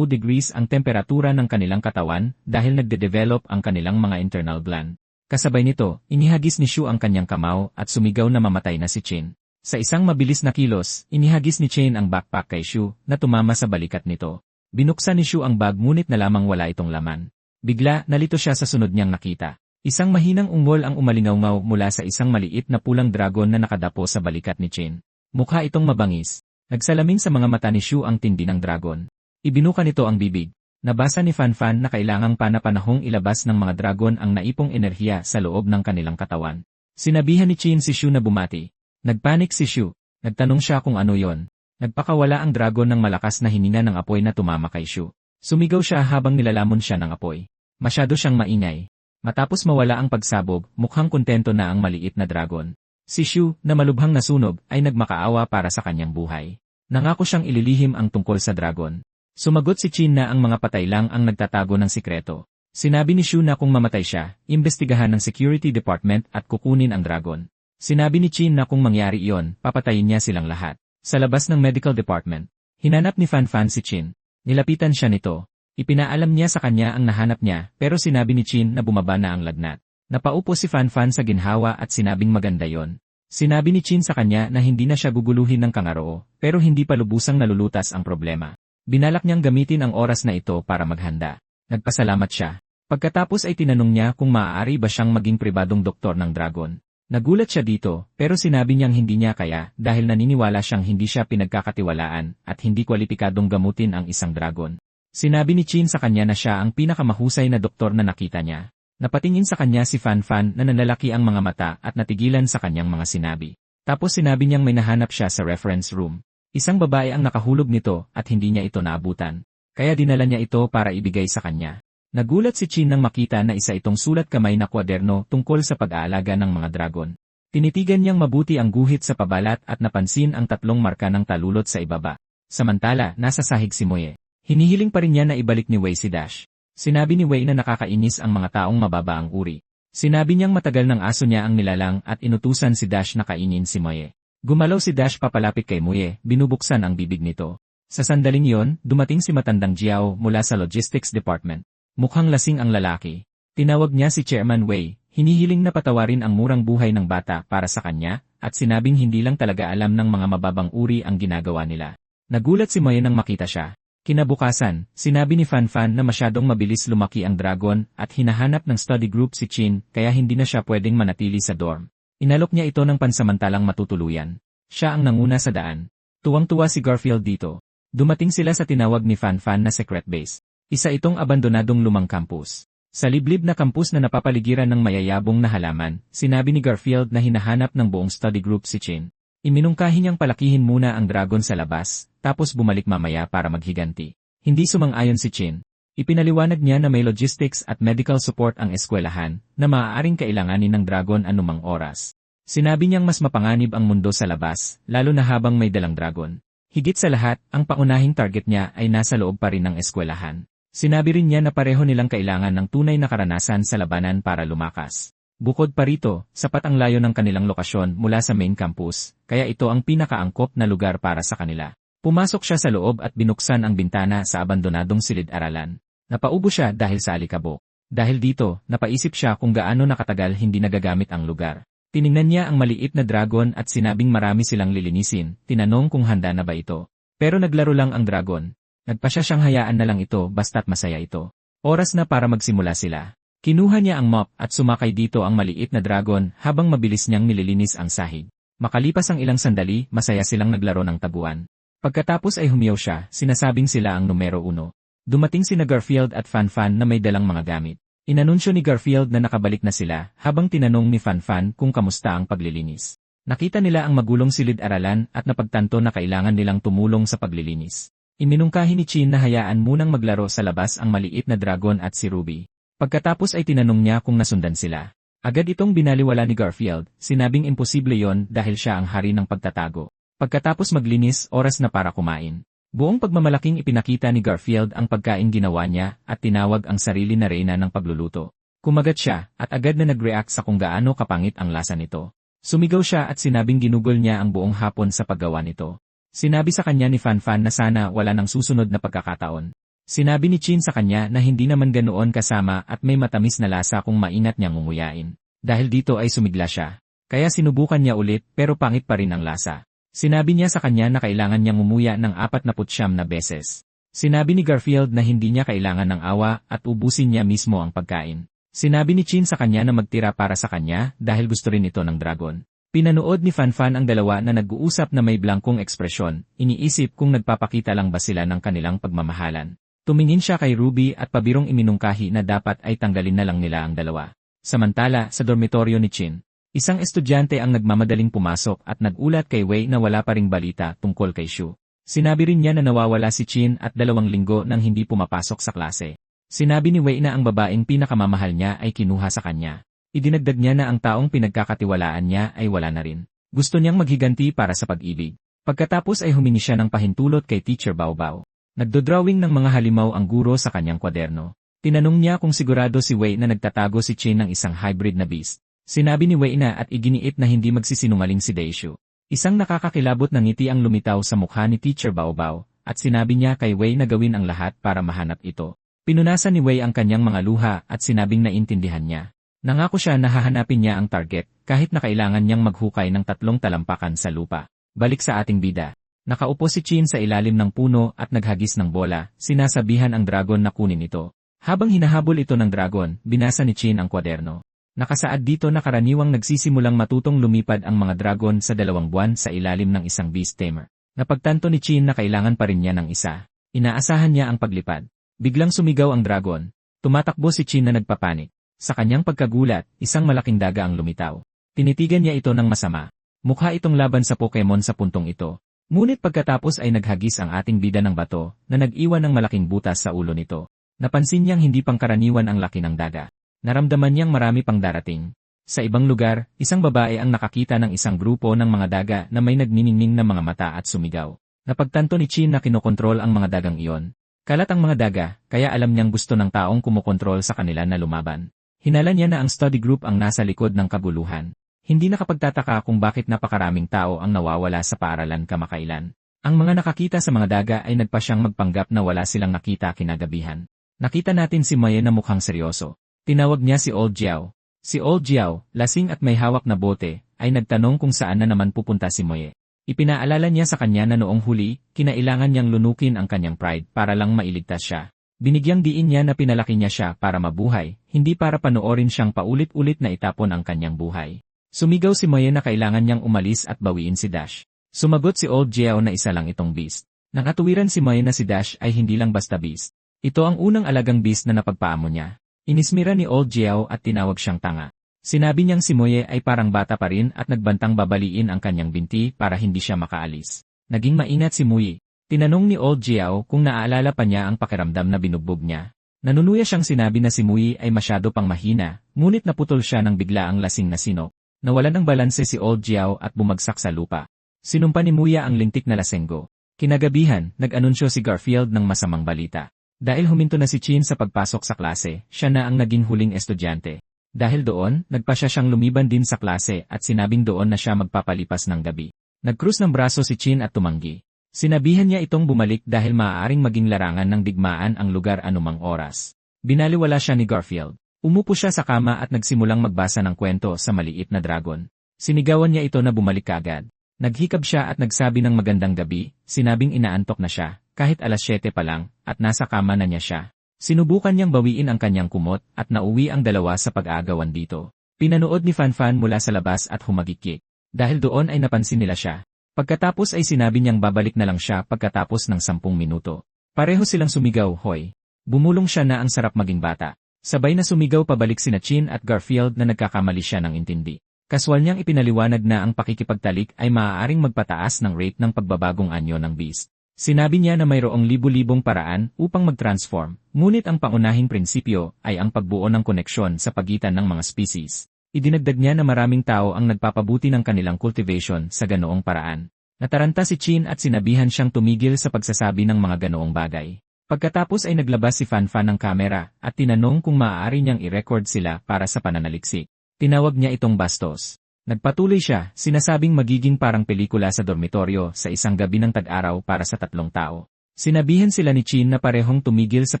degrees ang temperatura ng kanilang katawan dahil nagde-develop ang kanilang mga internal gland. Kasabay nito, inihagis ni Shu ang kanyang kamao at sumigaw na mamatay na si Chin. Sa isang mabilis na kilos, inihagis ni Chin ang backpack kay Shu na tumama sa balikat nito. Binuksan ni Shu ang bag ngunit nalamang wala itong laman. Bigla, nalito siya sa sunod niyang nakita. Isang mahinang ungol ang umalingaw mula sa isang maliit na pulang dragon na nakadapo sa balikat ni Chin. Mukha itong mabangis. Nagsalamin sa mga mata ni Shu ang tindi ng dragon. Ibinuka nito ang bibig. Nabasa ni Fan na kailangang panapanahong ilabas ng mga dragon ang naipong enerhiya sa loob ng kanilang katawan. Sinabihan ni Chin si Shu na bumati. Nagpanik si Shu. Nagtanong siya kung ano yon. Nagpakawala ang dragon ng malakas na hininga ng apoy na tumama kay Shu. Sumigaw siya habang nilalamon siya ng apoy. Masyado siyang maingay. Matapos mawala ang pagsabog, mukhang kontento na ang maliit na dragon. Si Shu, na malubhang nasunog, ay nagmakaawa para sa kanyang buhay. Nangako siyang ililihim ang tungkol sa dragon. Sumagot si Chin na ang mga patay lang ang nagtatago ng sikreto. Sinabi ni Shu na kung mamatay siya, imbestigahan ng security department at kukunin ang dragon. Sinabi ni Chin na kung mangyari iyon, papatayin niya silang lahat. Sa labas ng medical department, hinanap ni Fan si Chin. Nilapitan siya nito. Ipinaalam niya sa kanya ang nahanap niya, pero sinabi ni Chin na bumaba na ang lagnat. Napaupo si Fan sa ginhawa at sinabing maganda yon. Sinabi ni Chin sa kanya na hindi na siya guguluhin ng kangaroo, pero hindi pa lubusang nalulutas ang problema. Binalak niyang gamitin ang oras na ito para maghanda. Nagpasalamat siya. Pagkatapos ay tinanong niya kung maaari ba siyang maging pribadong doktor ng dragon. Nagulat siya dito, pero sinabi niyang hindi niya kaya dahil naniniwala siyang hindi siya pinagkakatiwalaan at hindi kwalipikadong gamutin ang isang dragon. Sinabi ni Chin sa kanya na siya ang pinakamahusay na doktor na nakita niya. Napatingin sa kanya si Fan na nanlalaki ang mga mata at natigilan sa kanyang mga sinabi. Tapos sinabi niyang may nahanap siya sa reference room. Isang babae ang nakahulog nito at hindi niya ito naabutan. Kaya dinala niya ito para ibigay sa kanya. Nagulat si Chin nang makita na isa itong sulat kamay na kwaderno tungkol sa pag-aalaga ng mga dragon. Tinitigan niyang mabuti ang guhit sa pabalat at napansin ang 3 marka ng talulot sa ibaba. Samantala, nasa sahig si Moye. Hinihiling pa rin niya na ibalik ni Wei si Dash. Sinabi ni Wei na nakakainis ang mga taong mababa ang uri. Sinabi niyang matagal ng aso niya ang nilalang at inutusan si Dash na kainin si Moye. Gumalaw si Dash papalapit kay Moye, binubuksan ang bibig nito. Sa sandaling yon, dumating si matandang Jiao mula sa logistics department. Mukhang lasing ang lalaki. Tinawag niya si Chairman Wei, hinihiling na patawarin ang murang buhay ng bata para sa kanya, at sinabing hindi lang talaga alam ng mga mababang uri ang ginagawa nila. Nagulat si Moye nang makita siya. Kinabukasan, sinabi ni Fan na masyadong mabilis lumaki ang dragon at hinahanap ng study group si Chin kaya hindi na siya pwedeng manatili sa dorm. Inalok niya ito ng pansamantalang matutuluyan. Siya ang nanguna sa daan. Tuwang-tuwa si Garfield dito. Dumating sila sa tinawag ni Fan na secret base. Isa itong abandonadong lumang campus. Sa liblib na campus na napapaligiran ng mayayabong na halaman, sinabi ni Garfield na hinahanap ng buong study group si Chin. Iminungkahi niyang palakihin muna ang dragon sa labas, tapos bumalik mamaya para maghiganti. Hindi sumang-ayon si Chin. Ipinaliwanag niya na may logistics at medical support ang eskwelahan, na maaaring kailanganin ng dragon anumang oras. Sinabi niyang mas mapanganib ang mundo sa labas, lalo na habang may dalang dragon. Higit sa lahat, ang paunahing target niya ay nasa loob pa rin ng eskwelahan. Sinabi rin niya na pareho nilang kailangan ng tunay na karanasan sa labanan para lumakas. Bukod pa rito, sapat ang layo ng kanilang lokasyon mula sa main campus, kaya ito ang pinakaangkop na lugar para sa kanila. Pumasok siya sa loob at binuksan ang bintana sa abandonadong silid-aralan. Napaubo siya dahil sa alikabok. Dahil dito, napaisip siya kung gaano nakatagal hindi nagagamit ang lugar. Tiningnan niya ang maliit na dragon at sinabing marami silang lilinisin, tinanong kung handa na ba ito. Pero naglaro lang ang dragon. Nagpasya siyang hayaan na lang ito basta't masaya ito. Oras na para magsimula sila. Kinuha niya ang mop at sumakay dito ang maliit na dragon habang mabilis niyang nililinis ang sahig. Makalipas ang ilang sandali, masaya silang naglaro ng tabuan. Pagkatapos ay humiyaw siya, sinasabing sila ang numero 1. Dumating sina Garfield at Fanfan na may dalang mga gamit. Inanunsyo ni Garfield na nakabalik na sila habang tinanong ni Fanfan kung kamusta ang paglilinis. Nakita nila ang magulong silid-aralan at napagtanto na kailangan nilang tumulong sa paglilinis. Iminungkahi ni Chin na hayaan munang maglaro sa labas ang maliit na dragon at si Ruby. Pagkatapos ay tinanong niya kung nasundan sila. Agad itong binaliwala ni Garfield, sinabing imposible yon dahil siya ang hari ng pagtatago. Pagkatapos maglinis, oras na para kumain. Buong pagmamalaking ipinakita ni Garfield ang pagkain ginawa niya at tinawag ang sarili na reyna ng pagluluto. Kumagat siya at agad na nag-react sa kung gaano kapangit ang lasa nito. Sumigaw siya at sinabing ginugol niya ang buong hapon sa paggawa nito. Sinabi sa kanya ni Fanfan na sana wala nang susunod na pagkakataon. Sinabi ni Chin sa kanya na hindi naman ganoon kasama at may matamis na lasa kung maingat niyang ngunguyain. Dahil dito ay sumigla siya. Kaya sinubukan niya ulit pero pangit pa rin ang lasa. Sinabi niya sa kanya na kailangan niyang umuya ng 49 na beses. Sinabi ni Garfield na hindi niya kailangan ng awa at ubusin niya mismo ang pagkain. Sinabi ni Chin sa kanya na magtira para sa kanya dahil gusto rin ito ng dragon. Pinanood ni Fanfan ang dalawa na nag-uusap na may blangkong ekspresyon, iniisip kung nagpapakita lang ba sila ng kanilang pagmamahalan. Tumingin siya kay Ruby at pabirong iminungkahi na dapat ay tanggalin na lang nila ang dalawa. Samantala, sa dormitoryo ni Chin, isang estudyante ang nagmamadaling pumasok at nagulat kay Wei na wala pa ring balita tungkol kay Shu. Sinabi rin niya na nawawala si Chin at 2 linggo nang hindi pumapasok sa klase. Sinabi ni Wei na ang babaeng pinakamamahal niya ay kinuha sa kanya. Idinagdag niya na ang taong pinagkakatiwalaan niya ay wala na rin. Gusto niyang maghiganti para sa pag-ibig. Pagkatapos ay humingi siya ng pahintulot kay Teacher Baobao. Nagdodrawing ng mga halimaw ang guro sa kanyang kwaderno. Tinanong niya kung sigurado si Wei na nagtatago si Chin ng isang hybrid na beast. Sinabi ni Wei na at iginiit na hindi magsisinungaling si Daishu. Isang nakakakilabot na ngiti ang lumitaw sa mukha ni Teacher Baobao, at sinabi niya kay Wei na gawin ang lahat para mahanap ito. Pinunasan ni Wei ang kanyang mga luha at sinabing naintindihan niya. Nangako siya na hahanapin niya ang target, kahit na kailangan niyang maghukay ng 3 talampakan sa lupa. Balik sa ating bida. Nakaupo si Chin sa ilalim ng puno at naghagis ng bola, sinasabihan ang dragon na kunin ito. Habang hinahabol ito ng dragon, binasa ni Chin ang kwaderno. Nakasaad dito na karaniwang nagsisimulang matutong lumipad ang mga dragon sa 2 buwan sa ilalim ng isang beast tamer. Napagtanto ni Chin na kailangan pa rin niya ng isa. Inaasahan niya ang paglipad. Biglang sumigaw ang dragon. Tumatakbo si Chin na nagpapanik. Sa kanyang pagkagulat, isang malaking daga ang lumitaw. Tinitigan niya ito ng masama. Mukha itong laban sa Pokemon sa puntong ito. Ngunit pagkatapos ay naghagis ang ating bida ng bato na nag-iwan ng malaking butas sa ulo nito. Napansin niyang hindi pangkaraniwan ang laki ng daga. Naramdaman niyang marami pang darating. Sa ibang lugar, isang babae ang nakakita ng isang grupo ng mga daga na may nagniningning na mga mata at sumigaw. Napagtanto ni Chin na kinokontrol ang mga dagang iyon. Kalat ang mga daga, kaya alam niyang gusto ng taong kumokontrol sa kanila na lumaban. Hinala niya na ang study group ang nasa likod ng kabuluhan. Hindi nakapagtataka kung bakit napakaraming tao ang nawawala sa paaralan kamakailan. Ang mga nakakita sa mga daga ay nagpa siyang magpanggap na wala silang nakita kinagabihan. Nakita natin si Maye na mukhang seryoso. Tinawag niya si Old Jiao. Si Old Jiao, lasing at may hawak na bote, ay nagtanong kung saan na naman pupunta si Moye. Ipinaalala niya sa kanya na noong huli, kinailangan niyang lunukin ang kanyang pride para lang mailigtas siya. Binigyang diin niya na pinalaki niya siya para mabuhay, hindi para panoorin siyang paulit-ulit na itapon ang kanyang buhay. Sumigaw si Moye na kailangan niyang umalis at bawiin si Dash. Sumagot si Old Jiao na isa lang itong beast. Nang atuwiran si Moye na si Dash ay hindi lang basta beast. Ito ang unang alagang beast na napagpaamo niya. Inismira ni Old Jiao at tinawag siyang tanga. Sinabi niyang si Moye ay parang bata pa rin at nagbantang babaliin ang kanyang binti para hindi siya makaalis. Naging maingat si Moye. Tinanong ni Old Jiao kung naaalala pa niya ang pakiramdam na binugbog niya. Nanunuya siyang sinabi na si Moye ay masyado pang mahina, ngunit naputol siya ng bigla ang lasing na sinok. Nawalan ng balanse si Old Jiao at bumagsak sa lupa. Sinumpa ni Moye ang lintik na lasenggo. Kinagabihan, nag-anunsyo si Garfield ng masamang balita. Dahil huminto na si Chin sa pagpasok sa klase, siya na ang naging huling estudyante. Dahil doon, nagpasya siyang lumiban din sa klase at sinabing doon na siya magpapalipas ng gabi. Nagkrus ng braso si Chin at tumanggi. Sinabihan niya itong bumalik dahil maaaring maging larangan ng digmaan ang lugar anumang oras. Binaliwala siya ni Garfield. Umupo siya sa kama at nagsimulang magbasa ng kwento sa maliit na dragon. Sinigawan niya ito na bumalik kaagad. Naghikab siya at nagsabi ng magandang gabi, sinabing inaantok na siya, kahit alas 7 pa lang, at nasa kama na niya siya. Sinubukan niyang bawiin ang kanyang kumot at nauwi ang dalawa sa pag-aagawan dito. Pinanood ni Fanfan mula sa labas at humagikik. Dahil doon ay napansin nila siya. Pagkatapos ay sinabi niyang babalik na lang siya pagkatapos ng 10 minuto. Pareho silang sumigaw, hoy. Bumulong siya na ang sarap maging bata. Sabay na sumigaw pabalik sina Chin at Garfield na nagkakamali siya ng intindi. Kaswal niyang ipinaliwanag na ang pakikipagtalik ay maaaring magpataas ng rate ng pagbabagong anyo ng beast. Sinabi niya na mayroong libu-libong paraan upang mag-transform, ngunit ang pangunahing prinsipyo ay ang pagbuo ng koneksyon sa pagitan ng mga species. Idinagdag niya na maraming tao ang nagpapabuti ng kanilang cultivation sa ganoong paraan. Nataranta si Chin at sinabihan siyang tumigil sa pagsasabi ng mga ganoong bagay. Pagkatapos ay naglabas si Fanfan ng kamera at tinanong kung maaari niyang i-record sila para sa pananaliksik. Tinawag niya itong bastos. Nagpatuloy siya, sinasabing magiging parang pelikula sa dormitoryo sa isang gabi ng tag-araw para sa 3 tao. Sinabihan sila ni Chin na parehong tumigil sa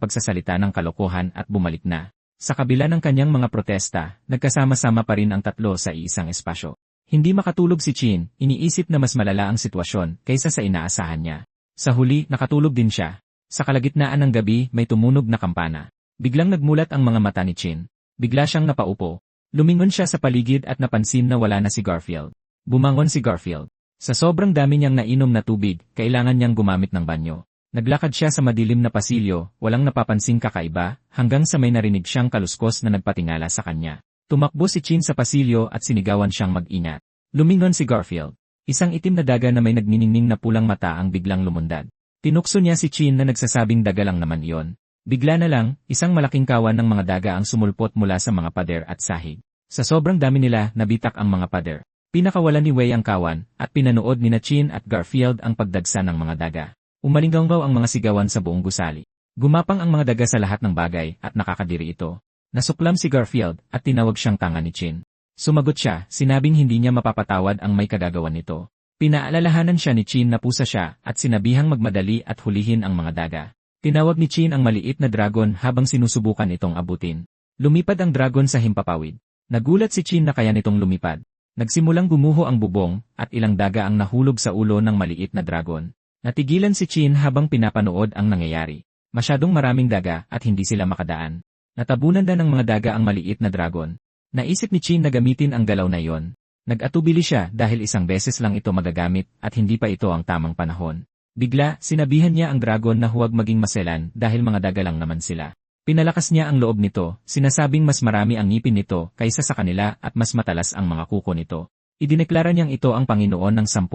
pagsasalita ng kalokohan at bumalik na. Sa kabila ng kanyang mga protesta, nagkasama-sama pa rin ang 3 sa iisang espasyo. Hindi makatulog si Chin, iniisip na mas malala ang sitwasyon kaysa sa inaasahan niya. Sa huli, nakatulog din siya. Sa kalagitnaan ng gabi, may tumunog na kampana. Biglang nagmulat ang mga mata ni Chin. Bigla siyang napaupo. Lumingon siya sa paligid at napansin na wala na si Garfield. Bumangon si Garfield. Sa sobrang dami niyang nainom na tubig, kailangan niyang gumamit ng banyo. Naglakad siya sa madilim na pasilyo, walang napapansing kakaiba, hanggang sa may narinig siyang kaluskos na nagpatingala sa kanya. Tumakbo si Chin sa pasilyo at sinigawan siyang mag-ingat. Lumingon si Garfield. Isang itim na daga na may nagniningning na pulang mata ang biglang lumundag. Tinukso niya si Chin na nagsasabing daga lang naman iyon. Bigla na lang, isang malaking kawan ng mga daga ang sumulpot mula sa mga pader at sahig. Sa sobrang dami nila, nabitak ang mga pader. Pinakawalan ni Wei ang kawan, at pinanood ni Chin at Garfield ang pagdagsa ng mga daga. Umalinggaw ang mga sigawan sa buong gusali. Gumapang ang mga daga sa lahat ng bagay at nakakadiri ito. Nasuklam si Garfield at tinawag siyang tanga ni Chin. Sumagot siya, sinabing hindi niya mapapatawad ang may kagagawan nito. Pinaalalahanan siya ni Chin na pusa siya at sinabihang magmadali at hulihin ang mga daga. Tinawag ni Chin ang maliit na dragon habang sinusubukan itong abutin. Lumipad ang dragon sa himpapawid. Nagulat si Chin na kaya nitong lumipad. Nagsimulang gumuho ang bubong at ilang daga ang nahulog sa ulo ng maliit na dragon. Natigilan si Chin habang pinapanood ang nangyayari. Masyadong maraming daga at hindi sila makadaan. Natabunan na ng mga daga ang maliit na dragon. Naisip ni Chin na gamitin ang galaw na iyon. Nag-atubili siya dahil isang beses lang ito magagamit at hindi pa ito ang tamang panahon. Bigla, sinabihan niya ang dragon na huwag maging maselan dahil mga daga lang naman sila. Pinalakas niya ang loob nito, sinasabing mas marami ang ngipin nito kaysa sa kanila at mas matalas ang mga kuko nito. Idineklara niyang ito ang Panginoon ng 10,000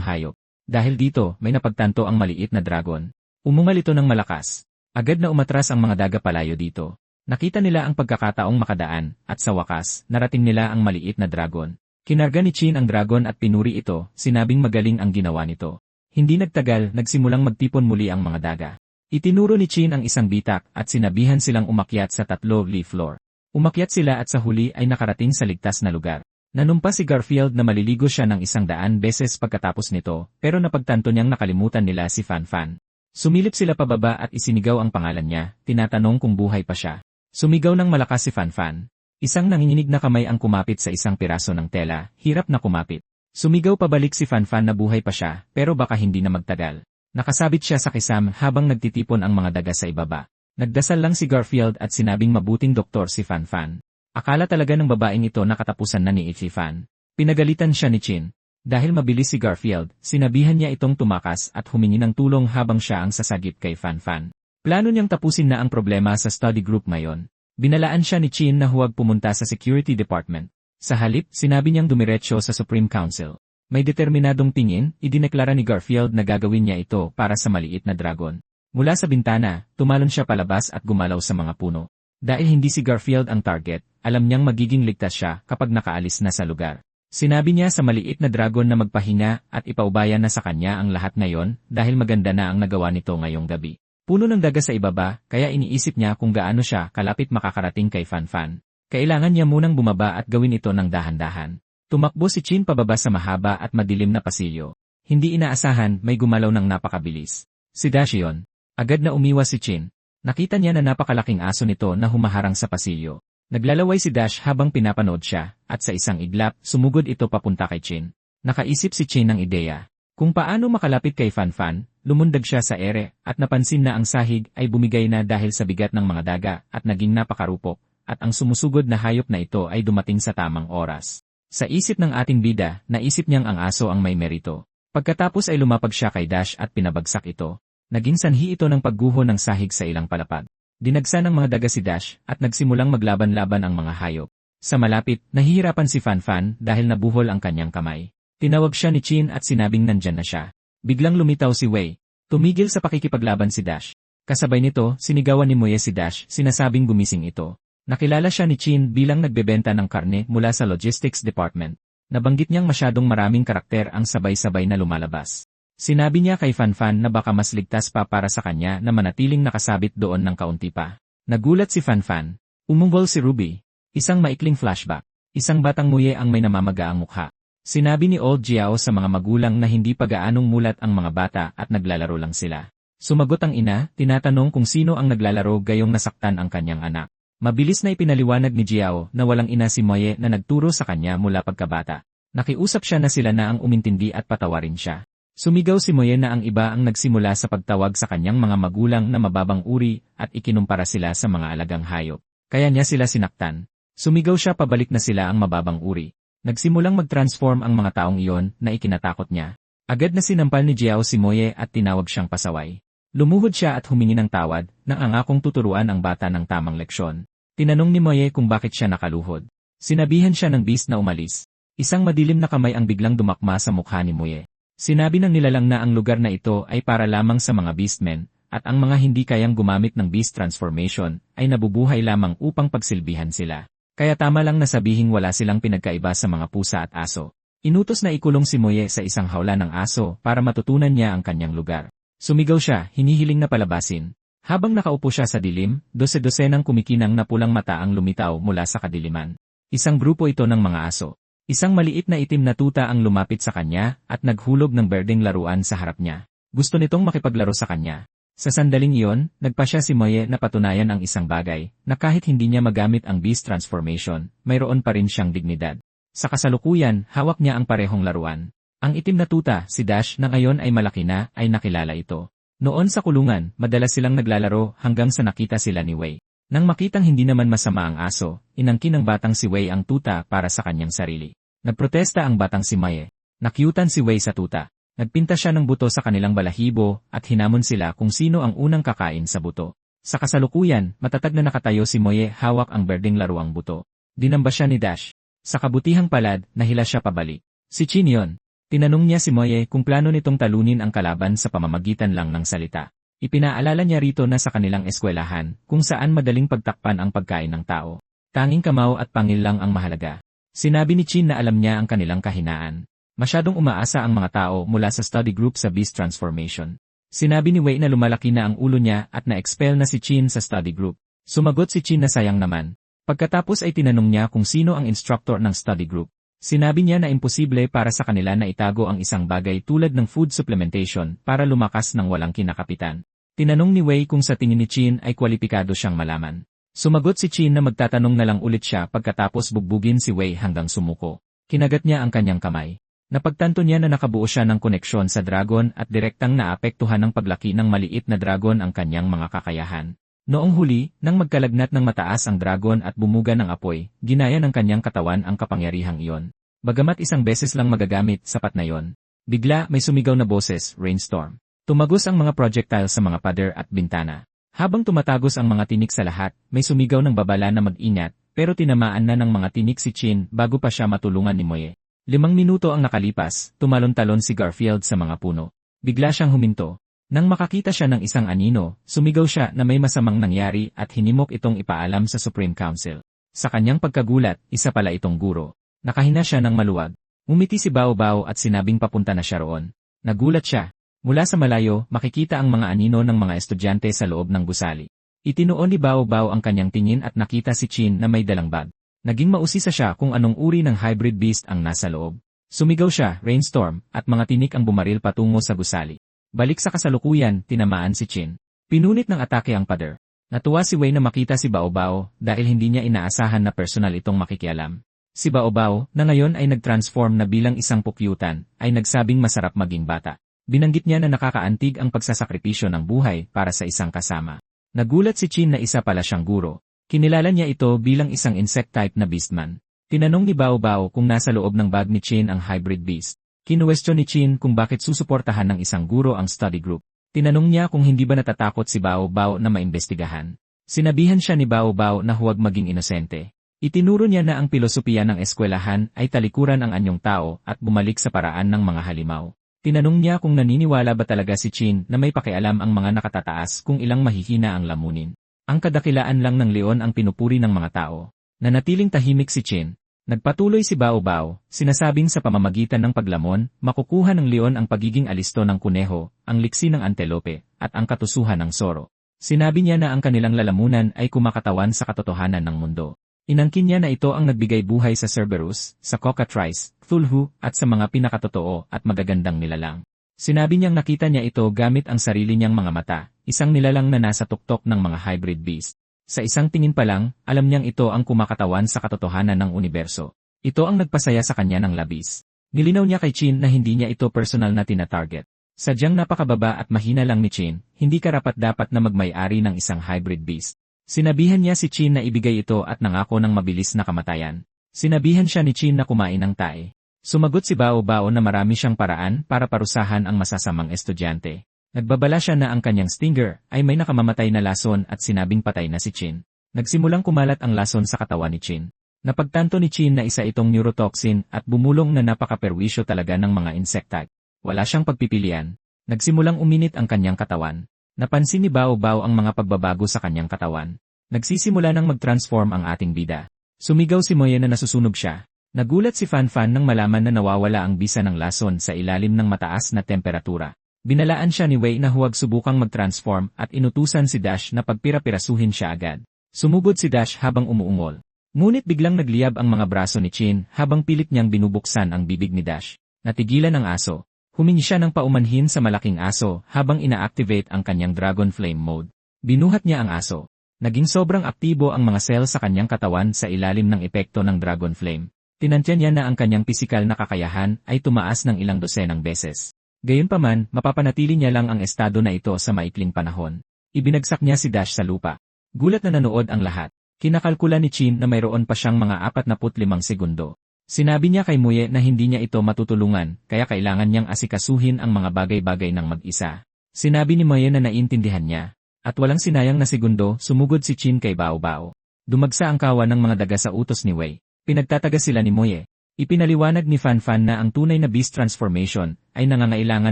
hayop. Dahil dito, may napagtanto ang maliit na dragon. Umungal ito ng malakas. Agad na umatras ang mga daga palayo dito. Nakita nila ang pagkakataong makadaan, at sa wakas, narating nila ang maliit na dragon. Kinarga ni Chin ang dragon at pinuri ito, sinabing magaling ang ginawa nito. Hindi nagtagal, nagsimulang magtipon muli ang mga daga. Itinuro ni Chin ang isang bitak at sinabihan silang umakyat sa 3-leaf floor. Umakyat sila at sa huli ay nakarating sa ligtas na lugar. Nanumpa si Garfield na maliligo siya ng 100 beses pagkatapos nito, pero napagtanto niyang nakalimutan nila si Fanfan. Sumilip sila pababa at isinigaw ang pangalan niya, tinatanong kung buhay pa siya. Sumigaw ng malakas si Fanfan. Isang nanginginig na kamay ang kumapit sa isang piraso ng tela, hirap na kumapit. Sumigaw pabalik si Fanfan na buhay pa siya, pero baka hindi na magtagal. Nakasabit siya sa kisam habang nagtitipon ang mga daga sa ibaba. Nagdasal lang si Garfield at sinabing mabuting doktor si Fanfan. Akala talaga ng babaeng ito na katapusan na ni Fan. Pinagalitan siya ni Chin. Dahil mabilis si Garfield, sinabihan niya itong tumakas at humingi ng tulong habang siya ang sasagip kay Fanfan. Plano niyang tapusin na ang problema sa study group ngayon. Binalaan siya ni Chin na huwag pumunta sa security department. Sa halip, sinabi niyang dumiretso sa Supreme Council. May determinadong tingin, idineklara ni Garfield na gagawin niya ito para sa maliit na dragon. Mula sa bintana, tumalon siya palabas at gumalaw sa mga puno. Dahil hindi si Garfield ang target, alam niyang magiging ligtas siya kapag nakaalis na sa lugar. Sinabi niya sa maliit na dragon na magpahinga at ipaubayan na sa kanya ang lahat ngayon dahil maganda na ang nagawa nito ngayong gabi. Puno ng daga sa ibaba, kaya iniisip niya kung gaano siya kalapit makakarating kay Fanfan. Kailangan niya munang bumaba at gawin ito ng dahan-dahan. Tumakbo si Chin pababa sa mahaba at madilim na pasilyo. Hindi inaasahan, may gumalaw ng napakabilis. Si Dashion. Agad na umiwas si Chin. Nakita niya na napakalaking aso nito na humaharang sa pasilyo. Naglalaway si Dash habang pinapanood siya, at sa isang iglap, sumugod ito papunta kay Chin. Nakaisip si Chin ng ideya. Kung paano makalapit kay Fanfan, lumundag siya sa ere, at napansin na ang sahig ay bumigay na dahil sa bigat ng mga daga, at naging napakarupok, at ang sumusugod na hayop na ito ay dumating sa tamang oras. Sa isip ng ating bida, naisip niyang ang aso ang may merito. Pagkatapos ay lumapag siya kay Dash at pinabagsak ito. Naging sanhi ito ng pagguho ng sahig sa ilang palapag. Dinagsa ng mga daga si Dash at nagsimulang maglaban-laban ang mga hayop. Sa malapit, nahihirapan si Fanfan dahil nabuhol ang kanyang kamay. Tinawag siya ni Chin at sinabing nandyan na siya. Biglang lumitaw si Wei. Tumigil sa pakikipaglaban si Dash. Kasabay nito, sinigawan ni Moye si Dash, sinasabing gumising ito. Nakilala siya ni Chin bilang nagbebenta ng karne mula sa logistics department. Nabanggit niyang masyadong maraming karakter ang sabay-sabay na lumalabas. Sinabi niya kay Fanfan na baka mas ligtas pa para sa kanya na manatiling nakasabit doon ng kaunti pa. Nagulat si Fanfan. Umumbol si Ruby. Isang maikling flashback. Isang batang muye ang may namamagaang mukha. Sinabi ni Old Jiao sa mga magulang na hindi pa gaanong mulat ang mga bata at naglalaro lang sila. Sumagot ang ina, tinatanong kung sino ang naglalaro gayong nasaktan ang kanyang anak. Mabilis na ipinaliwanag ni Jiao na walang ina si Moye na nagturo sa kanya mula pagkabata. Nakiusap siya na sila na ang umintindi at patawarin siya. Sumigaw si Moye na ang iba ang nagsimula sa pagtawag sa kanyang mga magulang na mababang uri at ikinumpara sila sa mga alagang hayop. Kaya niya sila sinaktan. Sumigaw siya pabalik na sila ang mababang uri. Nagsimulang mag-transform ang mga taong iyon na ikinatakot niya. Agad na sinampal ni Jiao si Moye at tinawag siyang pasaway. Lumuhod siya at humingi ng tawad nang angakong tuturuan ang bata ng tamang leksyon. Tinanong ni Moye kung bakit siya nakaluhod. Sinabihan siya ng beast na umalis. Isang madilim na kamay ang biglang dumakma sa mukha ni Moye. Sinabi ng nilalang na ang lugar na ito ay para lamang sa mga beastmen, at ang mga hindi kayang gumamit ng beast transformation ay nabubuhay lamang upang pagsilbihan sila. Kaya tama lang na sabihing wala silang pinagkaiba sa mga pusa at aso. Inutos na ikulong si Moye sa isang hawla ng aso para matutunan niya ang kanyang lugar. Sumigaw siya, hinihiling na palabasin. Habang nakaupo siya sa dilim, dose-dosenang kumikinang na pulang mata ang lumitaw mula sa kadiliman. Isang grupo ito ng mga aso. Isang maliit na itim na tuta ang lumapit sa kanya at naghulog ng berdeng laruan sa harap niya. Gusto nitong makipaglaro sa kanya. Sa sandaling iyon, nagpasya si Moye na patunayan ang isang bagay, na kahit hindi niya magamit ang beast transformation, mayroon pa rin siyang dignidad. Sa kasalukuyan, hawak niya ang parehong laruan. Ang itim na tuta, si Dash, na ngayon ay malaki na, ay nakilala ito. Noon sa kulungan, madalas silang naglalaro hanggang sa nakita sila ni Wei. Nang makitang hindi naman masama ang aso, inangkin ng batang si Wei ang tuta para sa kanyang sarili. Nagprotesta ang batang si Moye. Nakyutan si Wei sa tuta. Nagpinta siya ng buto sa kanilang balahibo at hinamon sila kung sino ang unang kakain sa buto. Sa kasalukuyan, matatag na nakatayo si Moye hawak ang berdeng laruang buto. Dinamba siya ni Dash. Sa kabutihang palad, nahila siya pabalik. Si Chin yon. Tinanong niya si Moye kung plano nitong talunin ang kalaban sa pamamagitan lang ng salita. Ipinaalala niya rito na sa kanilang eskwelahan, kung saan madaling pagtakpan ang pagkain ng tao. Tanging kamao at pangil lang ang mahalaga. Sinabi ni Chin na alam niya ang kanilang kahinaan. Masyadong umaasa ang mga tao mula sa study group sa beast transformation. Sinabi ni Wei na lumalaki na ang ulo niya at na-expel na si Chin sa study group. Sumagot si Chin na sayang naman. Pagkatapos ay tinanong niya kung sino ang instructor ng study group. Sinabi niya na imposible para sa kanila na itago ang isang bagay tulad ng food supplementation para lumakas ng walang kinakapitan. Tinanong ni Wei kung sa tingin ni Chin ay kwalipikado siyang malaman. Sumagot si Chin na magtatanong na lang ulit siya pagkatapos bugbugin si Wei hanggang sumuko. Kinagat niya ang kanyang kamay. Napagtanto niya na nakabuo siya ng koneksyon sa dragon at direktang naapektuhan ng paglaki ng maliit na dragon ang kanyang mga kakayahan. Noong huli, nang magkalagnat ng mataas ang dragon at bumuga ng apoy, ginaya ng kanyang katawan ang kapangyarihang iyon. Bagamat isang beses lang magagamit, sapat na yon. Bigla may sumigaw na boses, rainstorm. Tumagos ang mga projectile sa mga pader at bintana. Habang tumatagos ang mga tinik sa lahat, may sumigaw ng babala na mag-ingat, pero tinamaan na ng mga tinik si Chin bago pa siya matulungan ni Moye. 5 minuto ang nakalipas, tumalon-talon si Garfield sa mga puno. Bigla siyang huminto. Nang makakita siya ng isang anino, sumigaw siya na may masamang nangyari at hinimok itong ipaalam sa Supreme Council. Sa kanyang pagkagulat, isa pala itong guro. Nakahina siya ng maluwag. Umiti si Bao Bao at sinabing papunta na siya roon. Nagulat siya. Mula sa malayo, makikita ang mga anino ng mga estudyante sa loob ng gusali. Itinuon ni Bao Bao ang kanyang tingin at nakita si Chin na may dalang bag. Naging mausisa siya kung anong uri ng hybrid beast ang nasa loob. Sumigaw siya, rainstorm, at mga tinik ang bumaril patungo sa gusali. Balik sa kasalukuyan, tinamaan si Chin. Pinunit ng atake ang pader. Natuwa si Wei na makita si Bao Bao dahil hindi niya inaasahan na personal itong makikialam. Si Bao Bao, na ngayon ay nag-transform na bilang isang pukyutan, ay nagsabing masarap maging bata. Binanggit niya na nakakaantig ang pagsasakripisyo ng buhay para sa isang kasama. Nagulat si Chin na isa pala siyang guro. Kinilala niya ito bilang isang insect-type na beastman. Tinanong ni Bao Bao kung nasa loob ng bag ni Chin ang hybrid beast. Kinuwestiyon ni Chin kung bakit susuportahan ng isang guro ang study group. Tinanong niya kung hindi ba natatakot si Bao Bao na maimbestigahan. Sinabihan siya ni Bao Bao na huwag maging inosente. Itinuro niya na ang pilosopiya ng eskwelahan ay talikuran ang anyong tao at bumalik sa paraan ng mga halimaw. Tinanong niya kung naniniwala ba talaga si Chin na may pakialam ang mga nakatataas kung ilang mahihina ang lamunin. Ang kadakilaan lang ng leon ang pinupuri ng mga tao. Nanatiling tahimik si Chin. Nagpatuloy si Bao Bao, sinasabing sa pamamagitan ng paglamon, makukuha ng leon ang pagiging alisto ng kuneho, ang liksi ng antelope, at ang katusuhan ng soro. Sinabi niya na ang kanilang lalamunan ay kumakatawan sa katotohanan ng mundo. Inangkin niya na ito ang nagbigay buhay sa Cerberus, sa Cockatrice, Cthulhu, at sa mga pinakatotoo at magagandang nilalang. Sinabi niyang nakita niya ito gamit ang sarili niyang mga mata, isang nilalang na nasa tuktok ng mga hybrid beast. Sa isang tingin pa lang, alam niyang ito ang kumakatawan sa katotohanan ng universo. Ito ang nagpasaya sa kanya ng labis. Nilinaw niya kay Chin na hindi niya ito personal na tina-target. Sadyang napakababa at mahina lang ni Chin, hindi karapat-dapat na magmay-ari ng isang hybrid beast. Sinabihan niya si Chin na ibigay ito at nangako ng mabilis na kamatayan. Sinabihan siya ni Chin na kumain ng tae. Sumagot si Bao Bao na marami siyang paraan para parusahan ang masasamang estudyante. Nagbabala siya na ang kanyang stinger ay may nakamamatay na lason at sinabing patay na si Chin. Nagsimulang kumalat ang lason sa katawan ni Chin. Napagtanto ni Chin na isa itong neurotoxin at bumulong na napakaperwisyo talaga ng mga insekta. Wala siyang pagpipilian. Nagsimulang uminit ang kanyang katawan. Napansin ni Bao Bao ang mga pagbabago sa kanyang katawan. Nagsisimula nang mag-transform ang ating bida. Sumigaw si Moye na nasusunog siya. Nagulat si Fan Fan nang malaman na nawawala ang bisa ng lason sa ilalim ng mataas na temperatura. Binalaan siya ni Wei na huwag subukang mag-transform at inutusan si Dash na pagpira-pirasuhin siya agad. Sumugod si Dash habang umuungol. Ngunit biglang nagliyab ang mga braso ni Chin habang pilit niyang binubuksan ang bibig ni Dash. Natigilan ang aso. Humingi siya ng paumanhin sa malaking aso habang ina-activate ang kanyang Dragon Flame mode. Binuhat niya ang aso. Naging sobrang aktibo ang mga cell sa kanyang katawan sa ilalim ng epekto ng Dragon Flame. Tinantya niya na ang kanyang pisikal na kakayahan ay tumaas ng ilang dosenang beses. Gayunpaman, mapapanatili niya lang ang estado na ito sa maikling panahon. Ibinagsak niya si Dash sa lupa. Gulat na nanood ang lahat. Kinakalkula ni Chin na mayroon pa siyang mga 45 segundo. Sinabi niya kay Muye na hindi niya ito matutulungan, kaya kailangan niyang asikasuhin ang mga bagay-bagay ng mag-isa. Sinabi ni Muye na naiintindihan niya. At walang sinayang na segundo, sumugod si Chin kay Bao Bao. Dumagsa ang kawan ng mga daga sa utos ni Wei. Pinagtataga sila ni Muye. Ipinaliwanag ni Fan Fan na ang tunay na beast transformation ay nangangailangan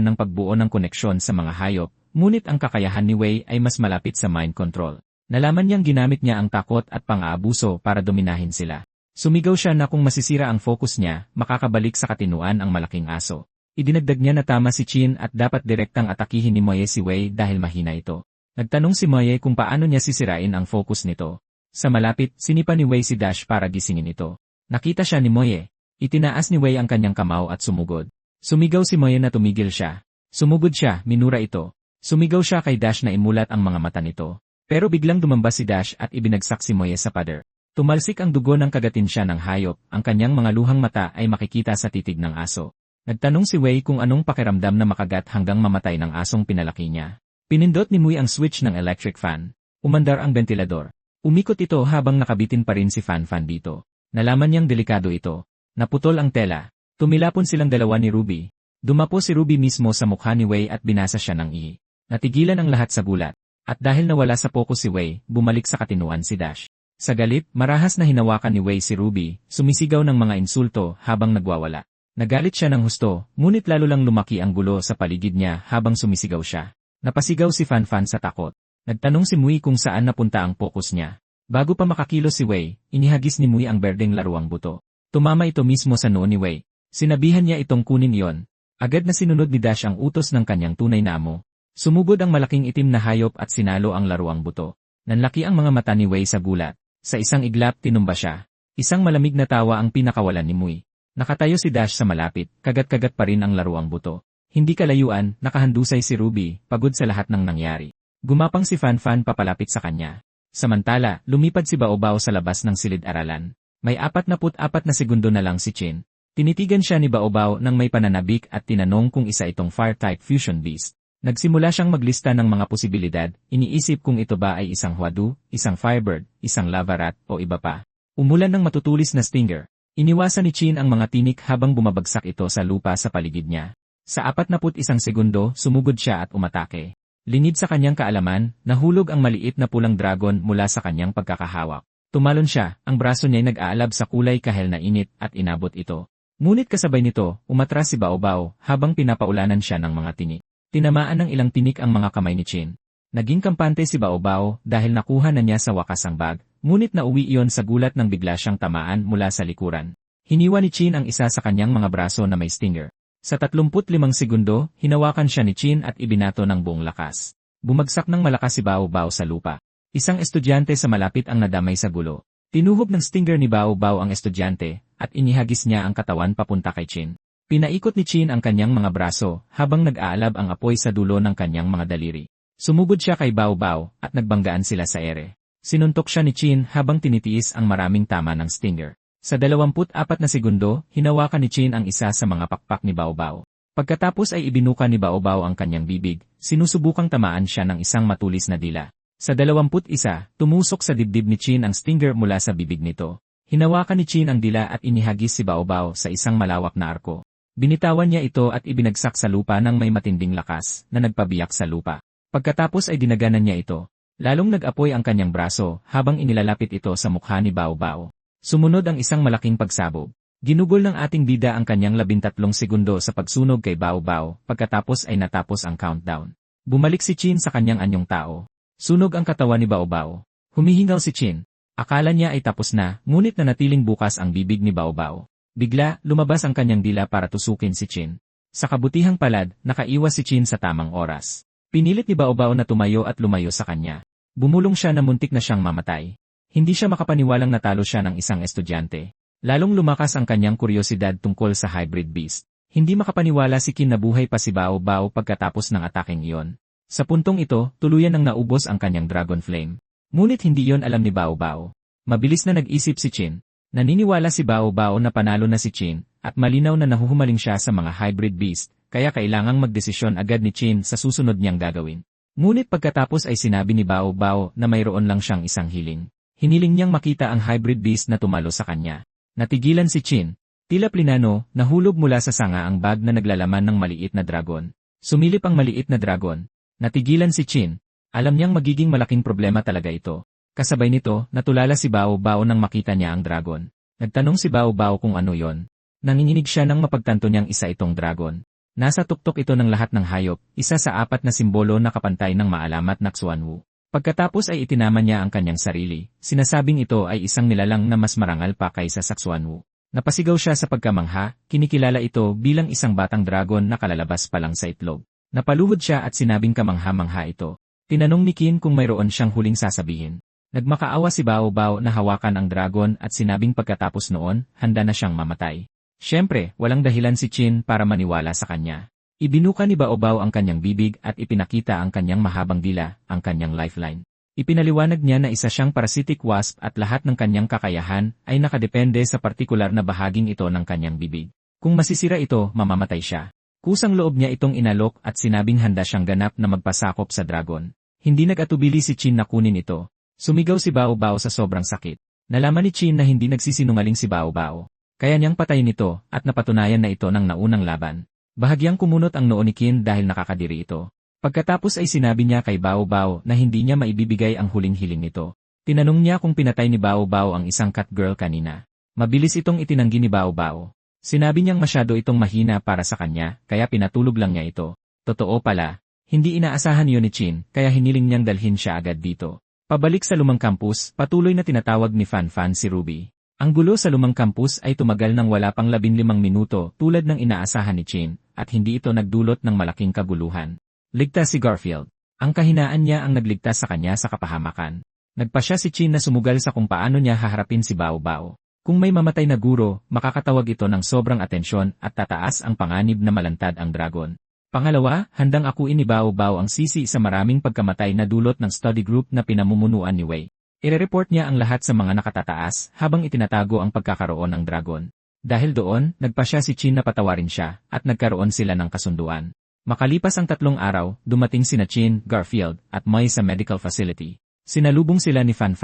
ng pagbuo ng koneksyon sa mga hayop, ngunit ang kakayahan ni Wei ay mas malapit sa mind control. Nalaman niyang ginamit niya ang takot at pang-aabuso para dominahin sila. Sumigaw siya na kung masisira ang focus niya, makakabalik sa katinuan ang malaking aso. Idinagdag niya na tama si Chin at dapat direktang atakihin ni Moye si Wei dahil mahina ito. Nagtanong si Moye kung paano niya sisirain ang focus nito. Sa malapit, sinipa ni Wei si Dash para gisingin ito. Nakita siya ni Moye. Itinaas ni Wei ang kanyang kamao at sumugod. Sumigaw si Moye na tumigil siya. Sumugod siya, minura ito. Sumigaw siya kay Dash na imulat ang mga mata nito. Pero biglang dumambas si Dash at ibinagsak si Moye sa pader. Tumalsik ang dugo ng kagatin siya ng hayop, ang kanyang mga luhang mata ay makikita sa titig ng aso. Nagtanong si Wei kung anong pakiramdam na makagat hanggang mamatay ng asong pinalaki niya. Pinindot ni Mui ang switch ng electric fan. Umandar ang ventilador. Umikot ito habang nakabitin pa rin si Fan Fan dito. Nalaman niyang delikado ito. Naputol ang tela. Tumilapon silang dalawa ni Ruby. Dumapo si Ruby mismo sa mukha ni Wei at binasa siya ng ihi. Natigilan ang lahat sa gulat. At dahil nawala sa focus si Wei, bumalik sa katinuan si Dash. Sa galit, marahas na hinawakan ni Wei si Ruby, sumisigaw ng mga insulto habang nagwawala. Nagalit siya ng husto, ngunit lalo lang lumaki ang gulo sa paligid niya habang sumisigaw siya. Napasigaw si Fan Fan sa takot. Nagtanong si Mui kung saan napunta ang focus niya. Bago pa makakilos si Wei, inihagis ni Mui ang berdeng laruang buto. Tumama ito mismo sa noo ni Wei. Sinabihan niya itong kunin iyon. Agad na sinunod ni Dash ang utos ng kanyang tunay na amo. Sumugod ang malaking itim na hayop at sinalo ang laruang buto. Nanlaki ang mga mata ni Wei sa gulat. Sa isang iglap tinumba siya. Isang malamig na tawa ang pinakawalan ni Mui. Nakatayo si Dash sa malapit, kagat-kagat pa rin ang laruang buto. Hindi kalayuan, nakahandusay si Ruby, pagod sa lahat ng nangyari. Gumapang si Fan Fan papalapit sa kanya. Samantala, lumipad si Baobao sa labas ng silid-aralan. May 44 na segundo na lang si Chin. Tinitigan siya ni Baobao nang may pananabik at tinanong kung isa itong Fire-type fusion beast. Nagsimula siyang maglista ng mga posibilidad, iniisip kung ito ba ay isang Huadu, isang Firebird, isang Lava Rat o iba pa. Umulan ng matutulis na stinger. Iniwasan ni Chin ang mga tinik habang bumabagsak ito sa lupa sa paligid niya. Sa 41 segundo, sumugod siya at umatake. Lingid sa kanyang kaalaman, nahulog ang maliit na pulang dragon mula sa kanyang pagkakahawak. Tumalon siya, ang braso niya ay nag-aalab sa kulay kahel na init at inabot ito. Ngunit kasabay nito, umatras si Baobao habang pinapaulanan siya ng mga tinik. Tinamaan ng ilang tinik ang mga kamay ni Chin. Naging kampante si Baobao dahil nakuha na niya sa wakas ang bag, ngunit nauwi iyon sa gulat nang bigla siyang tamaan mula sa likuran. Hiniwa ni Chin ang isa sa kanyang mga braso na may stinger. Sa 35 segundo, hinawakan siya ni Chin at ibinato ng buong lakas. Bumagsak ng malakas si Baobao sa lupa. Isang estudyante sa malapit ang nadamay sa gulo. Tinuhog ng stinger ni Baobao ang estudyante at inihagis niya ang katawan papunta kay Chin. Pinaikot ni Chin ang kanyang mga braso habang nag-aalab ang apoy sa dulo ng kanyang mga daliri. Sumugod siya kay Baobao at nagbanggaan sila sa ere. Sinuntok siya ni Chin habang tinitiis ang maraming tama ng stinger. Sa 24 na segundo, hinawakan ni Chin ang isa sa mga pakpak ni Baobao. Pagkatapos ay ibinuka ni Baobao ang kanyang bibig, sinusubukang tamaan siya ng isang matulis na dila. Sa 21, tumusok sa dibdib ni Chin ang stinger mula sa bibig nito. Hinawakan ni Chin ang dila at inihagis si Baobao sa isang malawak na arko. Binitawan niya ito at ibinagsak sa lupa ng may matinding lakas na nagpabiyak sa lupa. Pagkatapos ay dinaganan niya ito. Lalong nag-apoy ang kanyang braso habang inilalapit ito sa mukha ni Baobao. Sumunod ang isang malaking pagsabog. Ginugol ng ating bida ang kanyang 13 segundo sa pagsunog kay Baobao, pagkatapos ay natapos ang countdown. Bumalik si Chin sa kanyang anyong tao. Sunog ang katawan ni Baobao. Humihingal si Chin. Akala niya ay tapos na, ngunit nanatiling bukas ang bibig ni Baobao. Bigla, lumabas ang kanyang dila para tusukin si Chin. Sa kabutihang palad, nakaiwas si Chin sa tamang oras. Pinilit ni Baobao na tumayo at lumayo sa kanya. Bumulong siya na muntik na siyang mamatay. Hindi siya makapaniwalang natalo siya ng isang estudyante. Lalong lumakas ang kanyang kuryosidad tungkol sa hybrid beast. Hindi makapaniwala si Chin na buhay pa si Baobao pagkatapos ng ataking iyon. Sa puntong ito, tuluyan ang naubos ang kanyang Dragon Flame. Ngunit hindi iyon alam ni Baobao. Mabilis na nag-isip si Chin. Naniniwala si Baobao na panalo na si Chin, at malinaw na nahuhumaling siya sa mga hybrid beast, kaya kailangang magdesisyon agad ni Chin sa susunod niyang gagawin. Ngunit pagkatapos ay sinabi ni Baobao na mayroon lang siyang isang hiling. Hiniling niyang makita ang hybrid beast na tumalo sa kanya. Natigilan si Chin. Tila plinano, nahulog mula sa sanga ang bag na naglalaman ng maliit na dragon. Sumilip ang maliit na dragon. Natigilan si Chin. Alam niyang magiging malaking problema talaga ito. Kasabay nito, natulala si Baobao nang makita niya ang dragon. Nagtanong si Baobao kung ano yon. Nanginginig siya nang mapagtanto niyang isa itong dragon. Nasa tuktok ito ng lahat ng hayop, isa sa 4 na simbolo na kapantay ng maalamat na Xuanwu. Pagkatapos ay itinaman niya ang kanyang sarili, sinasabing ito ay isang nilalang na mas marangal pa kaysa sa Xuanwu. Napasigaw siya sa pagkamangha, kinikilala ito bilang isang batang dragon na kalalabas pa lang sa itlog. Napaluhod siya at sinabing kamangha-mangha ito. Tinanong ni Qin kung mayroon siyang huling sasabihin. Nagmakaawa si Baobao na hawakan ang dragon at sinabing pagkatapos noon, handa na siyang mamatay. Siyempre, walang dahilan si Chin para maniwala sa kanya. Ibinuka ni Baobao ang kanyang bibig at ipinakita ang kanyang mahabang dila, ang kanyang lifeline. Ipinaliwanag niya na isa siyang parasitic wasp at lahat ng kanyang kakayahan ay nakadepende sa partikular na bahaging ito ng kanyang bibig. Kung masisira ito, mamamatay siya. Kusang loob niya itong inalok at sinabing handa siyang ganap na magpasakop sa dragon. Hindi nag-atubili si Chin na kunin ito. Sumigaw si Baobao sa sobrang sakit. Nalaman ni Chin na hindi nagsisinungaling si Baobao. Kaya niyang patayin ito at napatunayan na ito ng naunang laban. Bahagyang kumunot ang noo ni Qin dahil nakakadiri ito. Pagkatapos ay sinabi niya kay Baobao na hindi niya maibibigay ang huling hiling nito. Tinanong niya kung pinatay ni Baobao ang isang cat girl kanina. Mabilis itong itinanggi ni Baobao. Sinabi niyang masyado itong mahina para sa kanya, kaya pinatulog lang niya ito. Totoo pala, hindi inaasahan yun ni Chin, kaya hiniling niyang dalhin siya agad dito. Pabalik sa lumang campus, patuloy na tinatawag ni Fan si Ruby. Ang gulo sa lumang campus ay tumagal ng wala pang 15 minuto tulad ng inaasahan ni Chin, at hindi ito nagdulot ng malaking kaguluhan. Ligtas si Garfield. Ang kahinaan niya ang nagligtas sa kanya sa kapahamakan. Nagpasya si Chin na sumugal sa kung paano niya haharapin si Baobao. Kung may mamatay na guro, makakatawag ito ng sobrang atensyon at tataas ang panganib na malantad ang dragon. Pangalawa, handang akuin ni Baobao ang sisi sa maraming pagkamatay na dulot ng study group na pinamumunuan ni Wei. Ire-report niya ang lahat sa mga nakatataas habang itinatago ang pagkakaroon ng dragon. Dahil doon, nagpa siya si Chin na patawarin siya at nagkaroon sila ng kasunduan. Makalipas ang 3 araw, dumating sina Chin, Garfield, at Mai sa medical facility. Sinalubong sila ni Fan.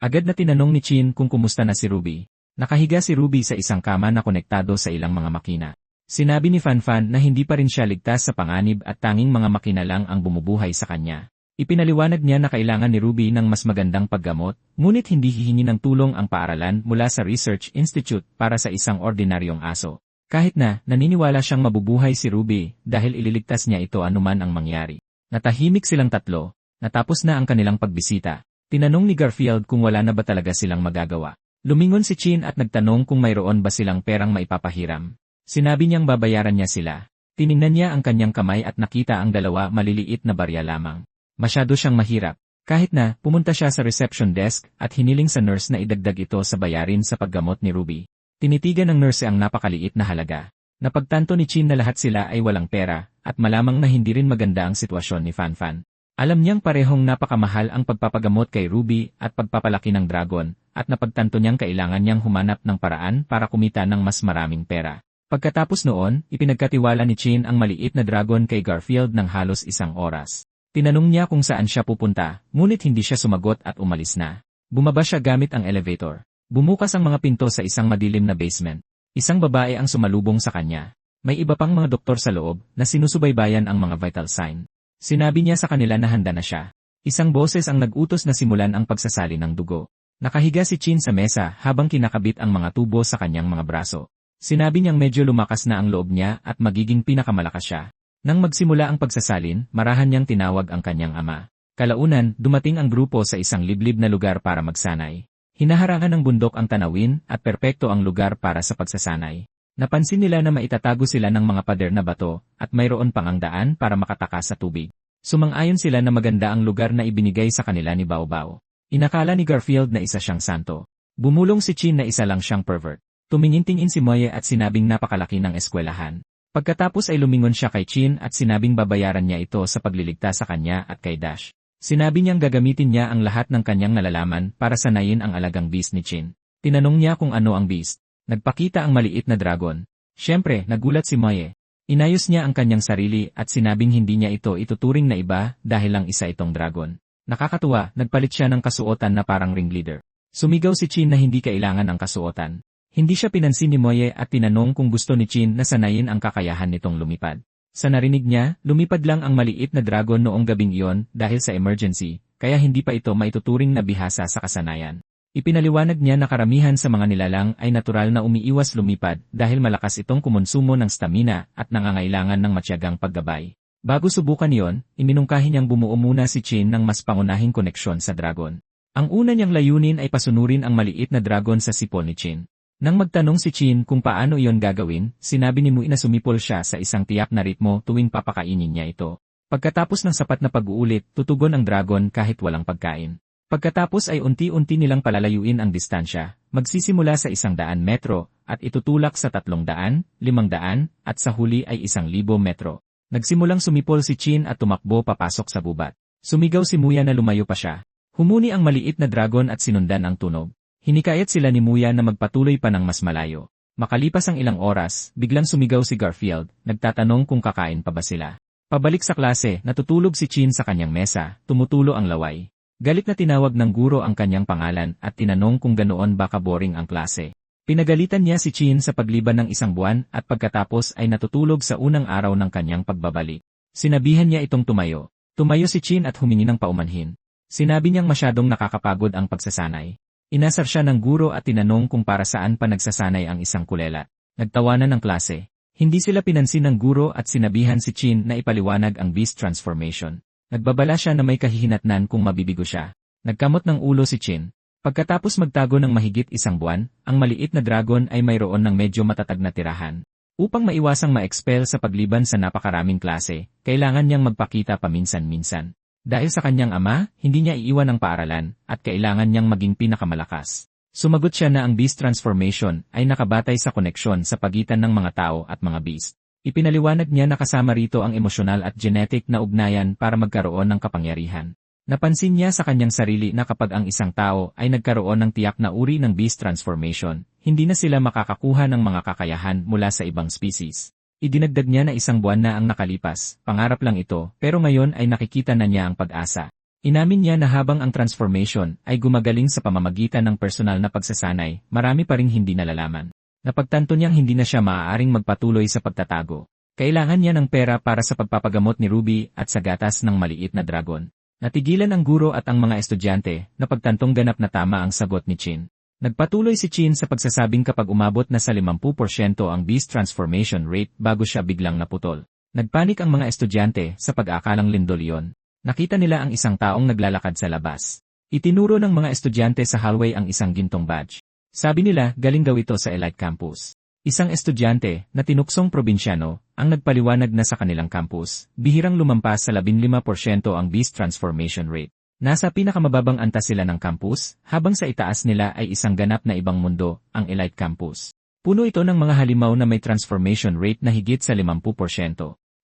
Agad na tinanong ni Chin kung kumusta na si Ruby. Nakahiga si Ruby sa isang kama na konektado sa ilang mga makina. Sinabi ni Fan na hindi pa rin siya ligtas sa panganib at tanging mga makina lang ang bumubuhay sa kanya. Ipinaliwanag niya na kailangan ni Ruby ng mas magandang paggamot, ngunit hindi hihingi ng tulong ang paaralan mula sa Research Institute para sa isang ordinaryong aso. Kahit na, naniniwala siyang mabubuhay si Ruby dahil ililigtas niya ito anuman ang mangyari. Natahimik silang tatlo. Natapos na ang kanilang pagbisita. Tinanong ni Garfield kung wala na ba talaga silang magagawa. Lumingon si Chin at nagtanong kung mayroon ba silang perang maipapahiram. Sinabi niyang babayaran niya sila. Tiningnan niya ang kanyang kamay at nakita ang 2 maliliit na barya lamang. Masyado siyang mahirap. Kahit na, pumunta siya sa reception desk at hiniling sa nurse na idagdag ito sa bayarin sa paggamot ni Ruby. Tinitigan ng nurse ang napakaliit na halaga. Napagtanto ni Chin na lahat sila ay walang pera at malamang na hindi rin maganda ang sitwasyon ni Fan. Alam niyang parehong napakamahal ang pagpapagamot kay Ruby at pagpapalaki ng dragon at napagtanto niyang kailangan niyang humanap ng paraan para kumita ng mas maraming pera. Pagkatapos noon, ipinagkatiwala ni Chin ang maliit na dragon kay Garfield ng halos 1 oras. Tinanong niya kung saan siya pupunta, ngunit hindi siya sumagot at umalis na. Bumaba siya gamit ang elevator. Bumukas ang mga pinto sa isang madilim na basement. Isang babae ang sumalubong sa kanya. May iba pang mga doktor sa loob na sinusubaybayan ang mga vital sign. Sinabi niya sa kanila na handa na siya. Isang boses ang nag-utos na simulan ang pagsasali ng dugo. Nakahiga si Chin sa mesa habang kinakabit ang mga tubo sa kanyang mga braso. Sinabi niyang medyo lumakas na ang loob niya at magiging pinakamalakas siya. Nang magsimula ang pagsasalin, marahan niyang tinawag ang kanyang ama. Kalaunan, dumating ang grupo sa isang liblib na lugar para magsanay. Hinaharangan ng bundok ang tanawin at perpekto ang lugar para sa pagsasanay. Napansin nila na maitatago sila ng mga pader na bato at mayroon pang ang daan para makatakas sa tubig. Sumang-ayon sila na maganda ang lugar na ibinigay sa kanila ni Baobao. Inakala ni Garfield na isa siyang santo. Bumulong si Chin na isa lang siyang pervert. Tumingin-tingin si Moye at sinabing napakalaki ng eskwelahan. Pagkatapos ay lumingon siya kay Chin at sinabing babayaran niya ito sa pagliligtas sa kanya at kay Dash. Sinabi niyang gagamitin niya ang lahat ng kanyang nalalaman para sanayin ang alagang beast ni Chin. Tinanong niya kung ano ang beast. Nagpakita ang maliit na dragon. Siyempre, nagulat si Moye. Inayos niya ang kanyang sarili at sinabing hindi niya ito ituturing na iba dahil lang isa itong dragon. Nakakatuwa, nagpalit siya ng kasuotan na parang ringleader. Sumigaw si Chin na hindi kailangan ang kasuotan. Hindi siya pinansin ni Moye at tinanong kung gusto ni Chin na sanayin ang kakayahan nitong lumipad. Sa narinig niya, lumipad lang ang maliit na dragon noong gabing iyon dahil sa emergency, kaya hindi pa ito maituturing na bihasa sa kasanayan. Ipinaliwanag niya na karamihan sa mga nilalang ay natural na umiiwas lumipad dahil malakas itong kumonsumo ng stamina at nangangailangan ng matyagang paggabay. Bago subukan iyon, iminungkahi niyang bumuo muna si Chin ng mas pangunahing koneksyon sa dragon. Ang una niyang layunin ay pasunurin ang maliit na dragon sa sipon ni Chin. Nang magtanong si Chin kung paano iyon gagawin, sinabi ni Mui na sumipol siya sa isang tiyak na ritmo tuwing papakainin niya ito. Pagkatapos ng sapat na pag-uulit, tutugon ang dragon kahit walang pagkain. Pagkatapos ay unti-unti nilang palalayuin ang distansya, magsisimula sa 100 metro, at itutulak sa 300, 500, at sa huli ay 1,000 metro. Nagsimulang sumipol si Chin at tumakbo papasok sa gubat. Sumigaw si Muya na lumayo pa siya. Humuni ang maliit na dragon at sinundan ang tunog. Hinikayat sila ni Muya na magpatuloy pa ng mas malayo. Makalipas ang ilang oras, biglang sumigaw si Garfield, nagtatanong kung kakain pa ba sila. Pabalik sa klase, natutulog si Chin sa kanyang mesa, tumutulo ang laway. Galit na tinawag ng guro ang kanyang pangalan at tinanong kung ganoon ba kaboring ang klase. Pinagalitan niya si Chin sa pagliban ng 1 buwan at pagkatapos ay natutulog sa unang araw ng kanyang pagbabalik. Sinabihan niya itong tumayo. Tumayo si Chin at humingi ng paumanhin. Sinabi niyang masyadong nakakapagod ang pagsasanay. Inasar siya ng guro at tinanong kung para saan pa nagsasanay ang isang kulela. Nagtawanan ng klase. Hindi sila pinansin ng guro at sinabihan si Chin na ipaliwanag ang beast transformation. Nagbabala siya na may kahihinatnan kung mabibigo siya. Nagkamot ng ulo si Chin. Pagkatapos magtago ng mahigit 1 buwan, ang maliit na dragon ay mayroon ng medyo matatag na tirahan. Upang maiwasang ma-expel sa pagliban sa napakaraming klase, kailangan niyang magpakita paminsan-minsan. Dahil sa kanyang ama, hindi niya iiwan ang paaralan, at kailangan niyang maging pinakamalakas. Sumagot siya na ang beast transformation ay nakabatay sa koneksyon sa pagitan ng mga tao at mga beast. Ipinaliwanag niya na kasama rito ang emosyonal at genetic na ugnayan para magkaroon ng kapangyarihan. Napansin niya sa kanyang sarili na kapag ang isang tao ay nagkaroon ng tiyak na uri ng beast transformation, hindi na sila makakakuha ng mga kakayahan mula sa ibang species. Idinagdag niya na isang buwan na ang nakalipas, pangarap lang ito, pero ngayon ay nakikita na niya ang pag-asa. Inamin niya na habang ang transformation ay gumagaling sa pamamagitan ng personal na pagsasanay, marami pa ring hindi nalalaman. Napagtanto niyang hindi na siya maaaring magpatuloy sa pagtatago. Kailangan niya ng pera para sa pagpapagamot ni Ruby at sa gatas ng maliit na dragon. Natigilan ang guro at ang mga estudyante na pagtantong ganap na tama ang sagot ni Chin. Nagpatuloy si Chin sa pagsasabing kapag umabot na sa 50% ang beast transformation rate bago siya biglang naputol. Nagpanik ang mga estudyante sa pag-akalang lindol iyon. Nakita nila ang isang taong naglalakad sa labas. Itinuro ng mga estudyante sa hallway ang isang gintong badge. Sabi nila galing daw ito sa Elite Campus. Isang estudyante na tinuksong probinsyano ang nagpaliwanag na sa kanilang campus, bihirang lumampas sa 15% ang beast transformation rate. Nasa pinakamababang antas sila ng campus, habang sa itaas nila ay isang ganap na ibang mundo, ang Elite Campus. Puno ito ng mga halimaw na may transformation rate na higit sa 50%.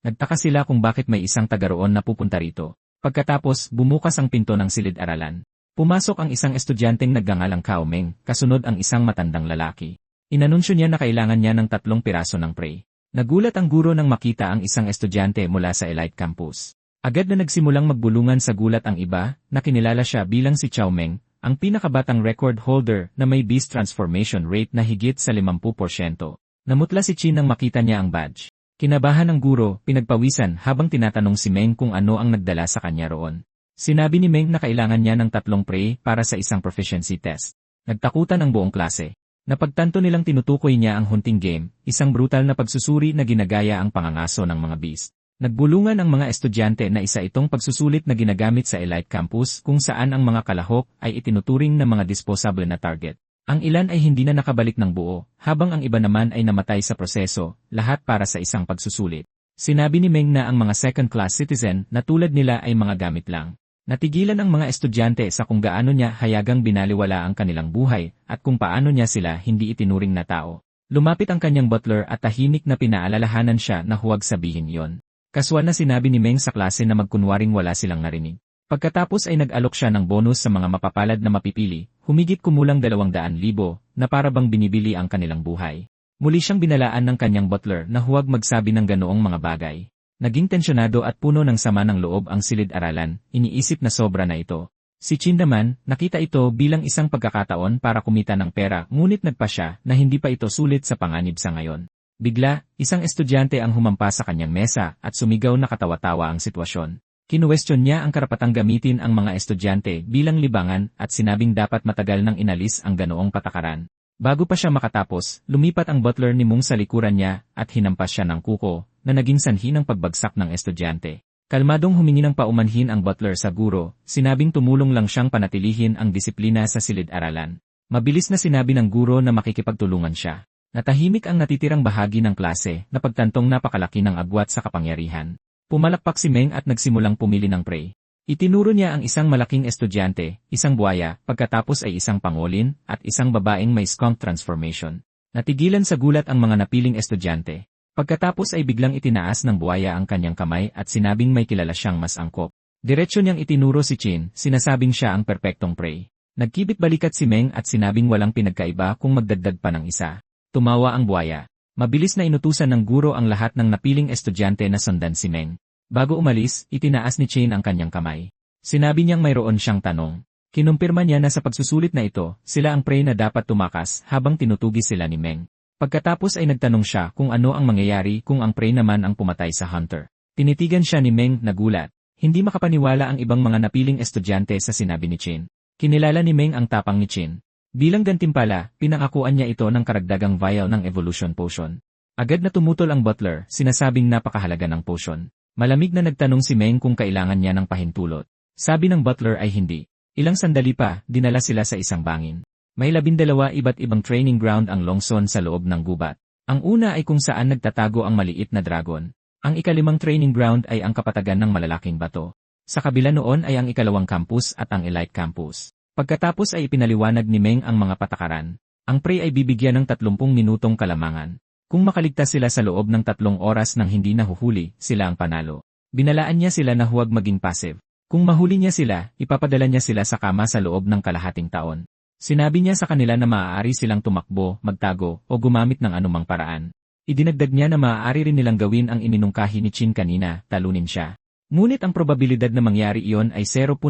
Nagtaka sila kung bakit may isang taga-roon na pupunta rito. Pagkatapos, bumukas ang pinto ng silid-aralan. Pumasok ang isang estudyanteng nagngangalang Kao Meng, kasunod ang isang matandang lalaki. Inanunsyo niya na kailangan niya ng 3 piraso ng prey. Nagulat ang guro nang makita ang isang estudyante mula sa Elite Campus. Agad na nagsimulang magbulungan sa gulat ang iba, na kinilala siya bilang si Chao Meng, ang pinakabatang record holder na may beast transformation rate na higit sa 50%. Namutla si Chin nang makita niya ang badge. Kinabahan ng guro, pinagpawisan habang tinatanong si Meng kung ano ang nagdala sa kanya roon. Sinabi ni Meng na kailangan niya ng 3 prey para sa isang proficiency test. Nagtakutan ang buong klase. Napagtanto nilang tinutukoy niya ang hunting game, isang brutal na pagsusuri na ginagaya ang pangangaso ng mga beast. Nagbulungan ang mga estudyante na isa itong pagsusulit na ginagamit sa Elite Campus kung saan ang mga kalahok ay itinuturing na mga disposable na target. Ang ilan ay hindi na nakabalik ng buo, habang ang iba naman ay namatay sa proseso, lahat para sa isang pagsusulit. Sinabi ni Meng na ang mga second-class citizen na tulad nila ay mga gamit lang. Natigilan ang mga estudyante sa kung gaano niya hayagang binaliwala ang kanilang buhay at kung paano niya sila hindi itinuring na tao. Lumapit ang kanyang butler at tahimik na pinaalalahanan siya na huwag sabihin iyon. Kaswa na sinabi ni Meng sa klase na magkunwaring wala silang narinig. Pagkatapos ay nag-alok siya ng bonus sa mga mapapalad na mapipili, humigit kumulang 200,000 na para bang binibili ang kanilang buhay. Muli siyang binalaan ng kanyang butler na huwag magsabi ng ganoong mga bagay. Naging tensyonado at puno ng sama ng loob ang silid-aralan, iniisip na sobra na ito. Si Chin naman, nakita ito bilang isang pagkakataon para kumita ng pera ngunit nagpa siya na hindi pa ito sulit sa panganib sa ngayon. Bigla, isang estudyante ang humampas sa kanyang mesa at sumigaw na katawa-tawa ang sitwasyon. Kinuwestiyon niya ang karapatang gamitin ang mga estudyante bilang libangan at sinabing dapat matagal nang inalis ang ganoong patakaran. Bago pa siya makatapos, lumipat ang butler ni Mung sa likuran niya at hinampas siya ng kuko na naging sanhi ng pagbagsak ng estudyante. Kalmadong humingi ng paumanhin ang butler sa guro, sinabing tumulong lang siyang panatilihin ang disiplina sa silid-aralan. Mabilis na sinabi ng guro na makikipagtulungan siya. Natahimik ang natitirang bahagi ng klase na pagtantong napakalaki ng agwat sa kapangyarihan. Pumalakpak si Meng at nagsimulang pumili ng prey. Itinuro niya ang isang malaking estudyante, isang buwaya, pagkatapos ay isang pangolin, at isang babaeng may skunk transformation. Natigilan sa gulat ang mga napiling estudyante. Pagkatapos ay biglang itinaas ng buwaya ang kanyang kamay at sinabing may kilala siyang mas angkop. Diretsyo niyang itinuro si Chin, sinasabing siya ang perpektong prey. Nagkibit balikat si Meng at sinabing walang pinagkaiba kung magdagdag pa ng isa. Tumawa ang buwaya. Mabilis na inutusan ng guro ang lahat ng napiling estudyante na sundan si Meng. Bago umalis, itinaas ni Chin ang kanyang kamay. Sinabi niyang mayroon siyang tanong. Kinumpirma niya na sa pagsusulit na ito, sila ang prey na dapat tumakas habang tinutugis sila ni Meng. Pagkatapos ay nagtanong siya kung ano ang mangyayari kung ang prey naman ang pumatay sa hunter. Tinitigan siya ni Meng nagulat. Hindi makapaniwala ang ibang mga napiling estudyante sa sinabi ni Chin. Kinilala ni Meng ang tapang ni Chin. Bilang gantimpala, pinangakuan niya ito ng karagdagang vial ng evolution potion. Agad na tumutol ang butler, sinasabing napakahalaga ng potion. Malamig na nagtanong si Meng kung kailangan niya ng pahintulot. Sabi ng butler ay hindi. Ilang sandali pa, dinala sila sa isang bangin. May 12 iba't ibang training ground ang Longson sa loob ng gubat. Ang una ay kung saan nagtatago ang maliit na dragon. Ang ikalimang training ground ay ang kapatagan ng malalaking bato. Sa kabila noon ay ang ikalawang campus at ang Elite Campus. Pagkatapos ay ipinaliwanag ni Meng ang mga patakaran. Ang prey ay bibigyan ng 30 minutong kalamangan. Kung makaligtas sila sa loob ng 3 oras nang hindi nahuhuli, sila ang panalo. Binalaan niya sila na huwag maging passive. Kung mahuli niya sila, ipapadala niya sila sa kama sa loob ng kalahating taon. Sinabi niya sa kanila na maaari silang tumakbo, magtago, o gumamit ng anumang paraan. Idinagdag niya na maaari rin nilang gawin ang iminungkahi ni Chin kanina, talunin siya. Ngunit ang probabilidad na mangyari iyon ay 0.00001%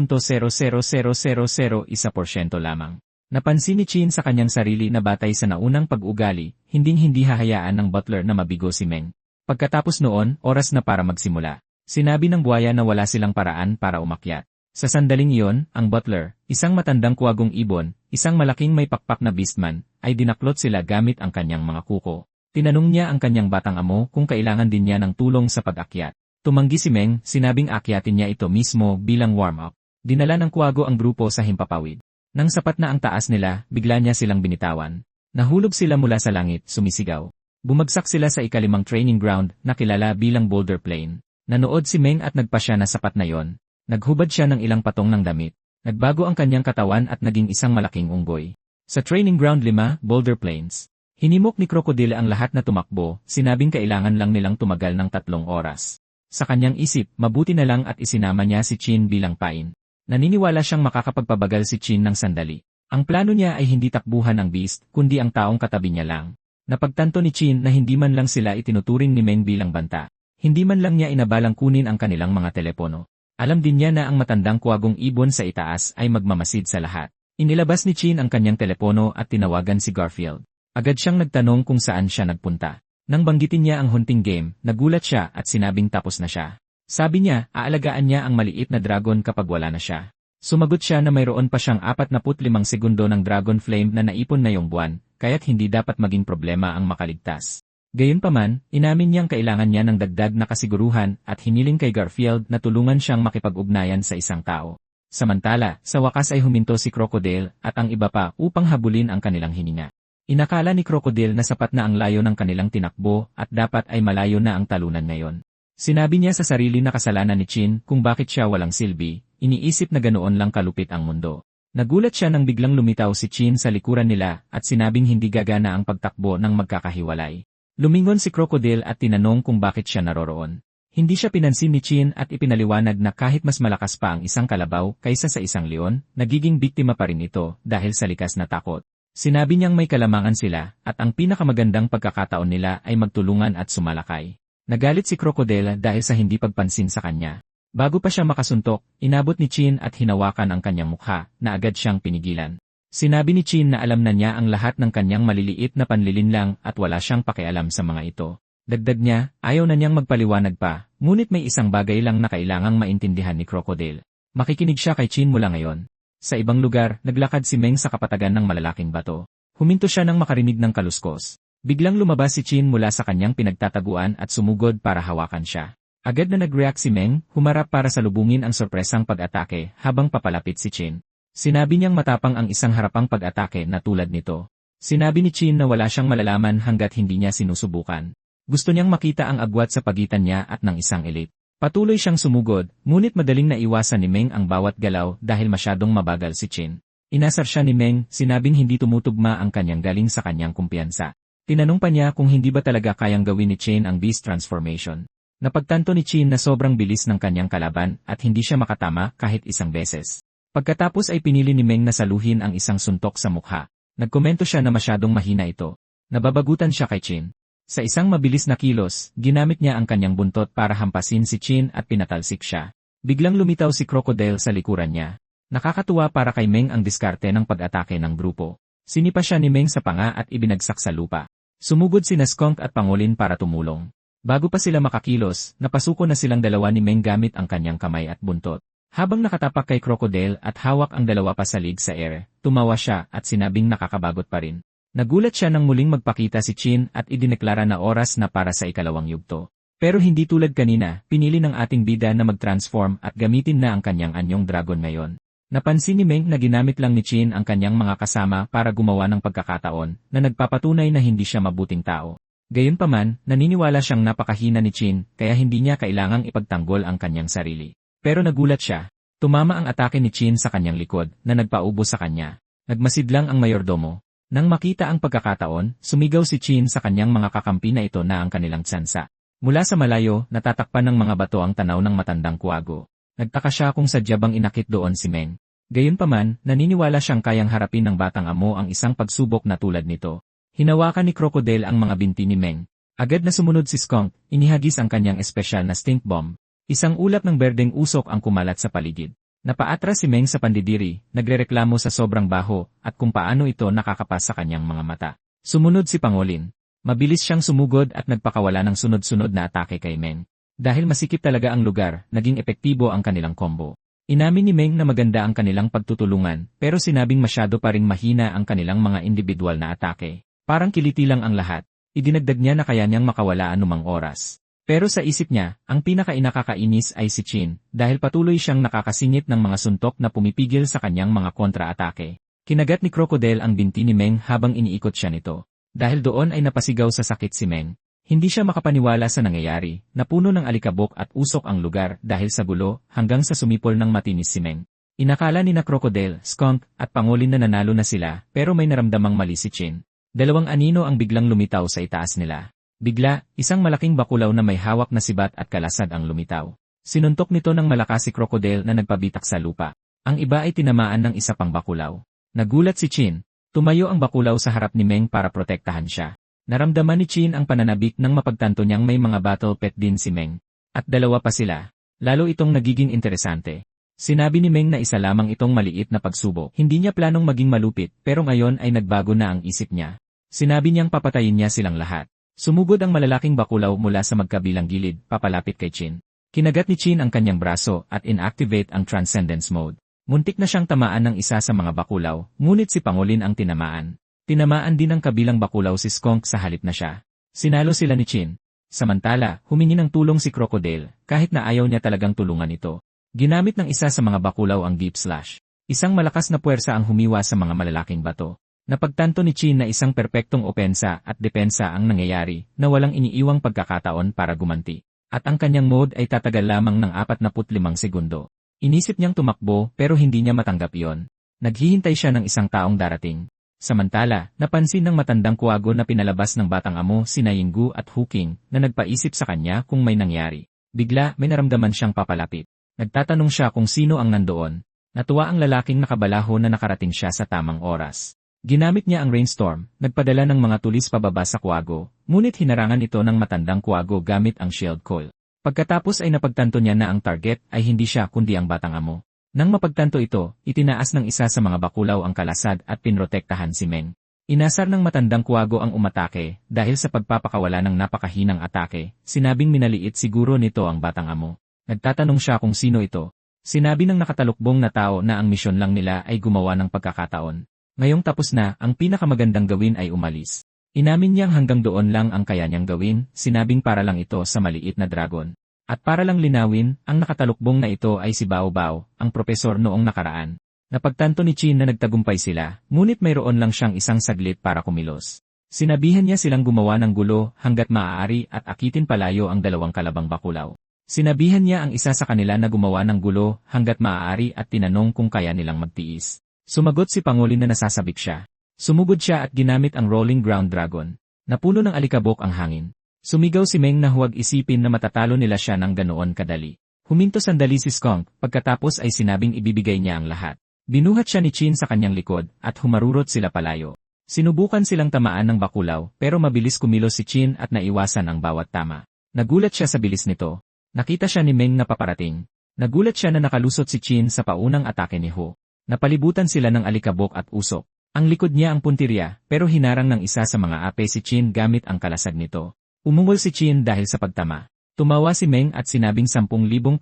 lamang. Napansin ni Chin sa kanyang sarili na batay sa naunang pag-ugali, hinding-hindi hahayaan ng butler na mabigo si Meng. Pagkatapos noon, oras na para magsimula. Sinabi ng buhaya na wala silang paraan para umakyat. Sa sandaling iyon, ang butler, isang matandang kuwagong ibon, isang malaking may pakpak na beastman, ay dinaklot sila gamit ang kanyang mga kuko. Tinanong niya ang kanyang batang amo kung kailangan din niya ng tulong sa pag-akyat. Tumanggi si Meng, sinabing akyatin niya ito mismo bilang warm-up. Dinala ng kuwago ang grupo sa himpapawid. Nang sapat na ang taas nila, bigla niya silang binitawan. Nahulog sila mula sa langit, sumisigaw. Bumagsak sila sa ikalimang training ground na kilala bilang Boulder Plain. Nanood si Meng at nagpasya na sapat na yon. Naghubad siya ng ilang patong ng damit. Nagbago ang kanyang katawan at naging isang malaking unggoy. Sa training ground 5, Boulder Plains. Hinimok ni Crocodile ang lahat na tumakbo, sinabing kailangan lang nilang tumagal ng 3 oras. Sa kanyang isip, mabuti na lang at isinama niya si Chin bilang pain. Naniniwala siyang makakapagpabagal si Chin ng sandali. Ang plano niya ay hindi takbuhan ang beast, kundi ang taong katabi niya lang. Napagtanto ni Chin na hindi man lang sila itinuturing ni Meng bilang banta. Hindi man lang niya inabalang kunin ang kanilang mga telepono. Alam din niya na ang matandang kuwagong ibon sa itaas ay magmamasid sa lahat. Inilabas ni Chin ang kanyang telepono at tinawagan si Garfield. Agad siyang nagtanong kung saan siya nagpunta. Nang banggitin niya ang hunting game, nagulat siya at sinabing tapos na siya. Sabi niya, aalagaan niya ang maliit na dragon kapag wala na siya. Sumagot siya na mayroon pa siyang 45 segundo ng dragon flame na naipon na yung buwan, kaya't hindi dapat maging problema ang makaligtas. Gayunpaman, inamin niyang kailangan niya ng dagdag na kasiguruhan at hiniling kay Garfield na tulungan siyang makipag-ugnayan sa isang tao. Samantala, sa wakas ay huminto si Crocodile at ang iba pa upang habulin ang kanilang hininga. Inakala ni Crocodile na sapat na ang layo ng kanilang tinakbo at dapat ay malayo na ang talunan ngayon. Sinabi niya sa sarili na kasalanan ni Chin kung bakit siya walang silbi, iniisip na ganoon lang kalupit ang mundo. Nagulat siya nang biglang lumitaw si Chin sa likuran nila at sinabing hindi gagana ang pagtakbo ng magkakahiwalay. Lumingon si Crocodile at tinanong kung bakit siya naroroon. Hindi siya pinansin ni Chin at ipinaliwanag na kahit mas malakas pa ang isang kalabaw kaysa sa isang leon, nagiging biktima pa rin ito dahil sa likas na takot. Sinabi niyang may kalamangan sila at ang pinakamagandang pagkakataon nila ay magtulungan at sumalakay. Nagalit si Crocodile dahil sa hindi pagpansin sa kanya. Bago pa siya makasuntok, inabot ni Chin at hinawakan ang kanyang mukha na agad siyang pinigilan. Sinabi ni Chin na alam na niya ang lahat ng kanyang maliliit na panlilinlang at wala siyang pakialam sa mga ito. Dagdag niya, ayaw na niyang magpaliwanag pa, ngunit may isang bagay lang na kailangang maintindihan ni Crocodile. Makikinig siya kay Chin mula ngayon. Sa ibang lugar, naglakad si Meng sa kapatagan ng malalaking bato. Huminto siya nang makarinig ng kaluskos. Biglang lumabas si Chin mula sa kanyang pinagtataguan at sumugod para hawakan siya. Agad na nag-react si Meng, humarap para salubungin ang sorpresang pag-atake habang papalapit si Chin. Sinabi niyang matapang ang isang harapang pag-atake na tulad nito. Sinabi ni Chin na wala siyang malalaman hanggat hindi niya sinusubukan. Gusto niyang makita ang agwat sa pagitan niya at ng isang elite. Patuloy siyang sumugod, ngunit madaling naiwasan ni Meng ang bawat galaw dahil masyadong mabagal si Chin. Inasar siya ni Meng, sinabing hindi tumutugma ang kanyang galing sa kanyang kumpiyansa. Tinanong pa niya kung hindi ba talaga kayang gawin ni Chin ang beast transformation. Napagtanto ni Chin na sobrang bilis ng kanyang kalaban at hindi siya makatama kahit isang beses. Pagkatapos ay pinili ni Meng na saluhin ang isang suntok sa mukha. Nagkomento siya na masyadong mahina ito. Nababagutan siya kay Chin. Sa isang mabilis na kilos, ginamit niya ang kanyang buntot para hampasin si Chin at pinatalsik siya. Biglang lumitaw si Crocodile sa likuran niya. Nakakatuwa para kay Meng ang diskarte ng pag-atake ng grupo. Sinipa siya ni Meng sa panga at ibinagsak sa lupa. Sumugod sina Skunk at Pangolin para tumulong. Bago pa sila makakilos, napasuko na silang dalawa ni Meng gamit ang kanyang kamay at buntot. Habang nakatapak kay Crocodile at hawak ang dalawa pasalig sa air, tumawa siya at sinabing nakakabagot pa rin. Nagulat siya nang muling magpakita si Chin at idineklara na oras na para sa ikalawang yugto. Pero hindi tulad kanina, pinili ng ating bida na mag-transform at gamitin na ang kanyang anyong dragon ngayon. Napansin ni Meng na ginamit lang ni Chin ang kanyang mga kasama para gumawa ng pagkakataon na nagpapatunay na hindi siya mabuting tao. Gayunpaman, naniniwala siyang napakahina ni Chin kaya hindi niya kailangang ipagtanggol ang kanyang sarili. Pero nagulat siya. Tumama ang atake ni Chin sa kanyang likod na nagpaubo sa kanya. Nagmasid lang ang mayordomo. Nang makita ang pagkakataon, sumigaw si Chin sa kanyang mga kakampi na ito na ang kanilang tsansa. Mula sa malayo, natatakpan ng mga bato ang tanaw ng matandang kuwago. Nagtaka siya kung sadya bang inakit doon si Meng. Gayunpaman, naniniwala siyang kayang harapin ng batang amo ang isang pagsubok na tulad nito. Hinawakan ni Crocodile ang mga binti ni Meng. Agad na sumunod si Skunk, inihagis ang kanyang espesyal na stink bomb. Isang ulap ng berdeng usok ang kumalat sa paligid. Napaatras si Meng sa pandidiri, nagrereklamo sa sobrang baho, at kung paano ito nakakapas sa kanyang mga mata. Sumunod si Pangolin. Mabilis siyang sumugod at nagpakawala ng sunod-sunod na atake kay Meng. Dahil masikip talaga ang lugar, naging epektibo ang kanilang combo. Inamin ni Meng na maganda ang kanilang pagtutulungan, pero sinabing masyado pa ring mahina ang kanilang mga individual na atake. Parang kiliti lang ang lahat. Idinagdag niya na kaya niyang makawala anumang oras. Pero sa isip niya, ang pinaka-inakakainis ay si Chin, dahil patuloy siyang nakakasingit ng mga suntok na pumipigil sa kanyang mga kontra-atake. Kinagat ni Crocodile ang binti ni Meng habang iniikot siya nito. Dahil doon ay napasigaw sa sakit si Meng. Hindi siya makapaniwala sa nangyayari, napuno ng alikabok at usok ang lugar dahil sa gulo hanggang sa sumipol ng matinis si Meng. Inakala ni na Crocodile, Skunk, at Pangolin na nanalo na sila pero may naramdamang mali si Chin. Dalawang anino ang biglang lumitaw sa itaas nila. Bigla, isang malaking bakulaw na may hawak na sibat at kalasad ang lumitaw. Sinuntok nito ng malakas si Crocodile na nagpabitak sa lupa. Ang iba ay tinamaan ng isa pang bakulaw. Nagulat si Chin. Tumayo ang bakulaw sa harap ni Meng para protektahan siya. Naramdaman ni Chin ang pananabik nang mapagtanto niyang may mga battle pet din si Meng. At dalawa pa sila. Lalo itong nagiging interesante. Sinabi ni Meng na isa lamang itong maliit na pagsubok. Hindi niya planong maging malupit pero ngayon ay nagbago na ang isip niya. Sinabi niyang papatayin niya silang lahat. Sumugod ang malalaking bakulaw mula sa magkabilang gilid, papalapit kay Chin. Kinagat ni Chin ang kanyang braso at inactivate ang Transcendence Mode. Muntik na siyang tamaan ng isa sa mga bakulaw, ngunit si Pangolin ang tinamaan. Tinamaan din ang kabilang bakulaw si Skunk sa halip na siya. Sinalo sila ni Chin. Samantala, humingi ng tulong si Crocodile, kahit na ayaw niya talagang tulungan ito. Ginamit ng isa sa mga bakulaw ang Deep Slash. Isang malakas na puwersa ang humiwa sa mga malalaking bato. Napagtanto ni Chin na isang perpektong opensa at depensa ang nangyayari, na walang iniiwang pagkakataon para gumanti. At ang kanyang mode ay tatagal lamang ng 45 segundo. Inisip niyang tumakbo pero hindi niya matanggap iyon. Naghihintay siya ng isang taong darating. Samantala, napansin ng matandang kuwago na pinalabas ng batang amo sina Yinggu at Huking na nagpaisip sa kanya kung may nangyari. Bigla, may naramdaman siyang papalapit. Nagtatanong siya kung sino ang nandoon. Natuwa ang lalaking nakabalaho na nakarating siya sa tamang oras. Ginamit niya ang rainstorm, nagpadala ng mga tulis pababa sa kuwago, ngunit hinarangan ito ng matandang kuwago gamit ang shield coil. Pagkatapos ay napagtanto niya na ang target ay hindi siya kundi ang batang amo. Nang mapagtanto ito, itinaas ng isa sa mga bakulaw ang kalasad at pinrotektahan si Meng. Inasar ng matandang kuwago ang umatake, dahil sa pagpapakawala ng napakahinang atake, sinabing minaliit siguro nito ang batang amo. Nagtatanong siya kung sino ito. Sinabi ng nakatalukbong na tao na ang misyon lang nila ay gumawa ng pagkakataon. Ngayong tapos na, ang pinakamagandang gawin ay umalis. Inamin niyang hanggang doon lang ang kaya niyang gawin, sinabing para lang ito sa maliit na dragon. At para lang linawin, ang nakatalukbong na ito ay si Bao Bao, ang propesor noong nakaraan. Napagtanto ni Chin na nagtagumpay sila, ngunit mayroon lang siyang isang saglit para kumilos. Sinabihan niya silang gumawa ng gulo hanggat maaari at akitin palayo ang dalawang kalabang bakulaw. Sinabihan niya ang isa sa kanila na gumawa ng gulo hanggat maaari at tinanong kung kaya nilang magtiis. Sumagot si Pangolin na nasasabik siya. Sumugod siya at ginamit ang Rolling Ground Dragon. Napuno ng alikabok ang hangin. Sumigaw si Meng na huwag isipin na matatalo nila siya ng ganoon kadali. Huminto sandali si Skunk, pagkatapos ay sinabing ibibigay niya ang lahat. Binuhat siya ni Chin sa kanyang likod at humarurot sila palayo. Sinubukan silang tamaan ng bakulaw pero mabilis kumilos si Chin at naiwasan ang bawat tama. Nagulat siya sa bilis nito. Nakita siya ni Meng na paparating. Nagulat siya na nakalusot si Chin sa paunang atake ni Ho. Napalibutan sila ng alikabok at usok. Ang likod niya ang puntirya pero hinarang ng isa sa mga ape si Chin gamit ang kalasag nito. Umungol si Chin dahil sa pagtama. Tumawa si Meng at sinabing 10,000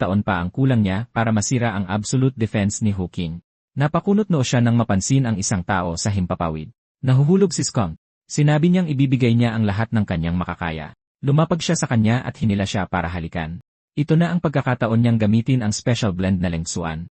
taon pa ang kulang niya para masira ang absolute defense ni Huking. Napakunot noo siya nang mapansin ang isang tao sa himpapawid. Nahuhulog si Skunk. Sinabi niyang ibibigay niya ang lahat ng kanyang makakaya. Lumapag siya sa kanya at hinila siya para halikan. Ito na ang pagkakataon niyang gamitin ang special blend na lengsuan.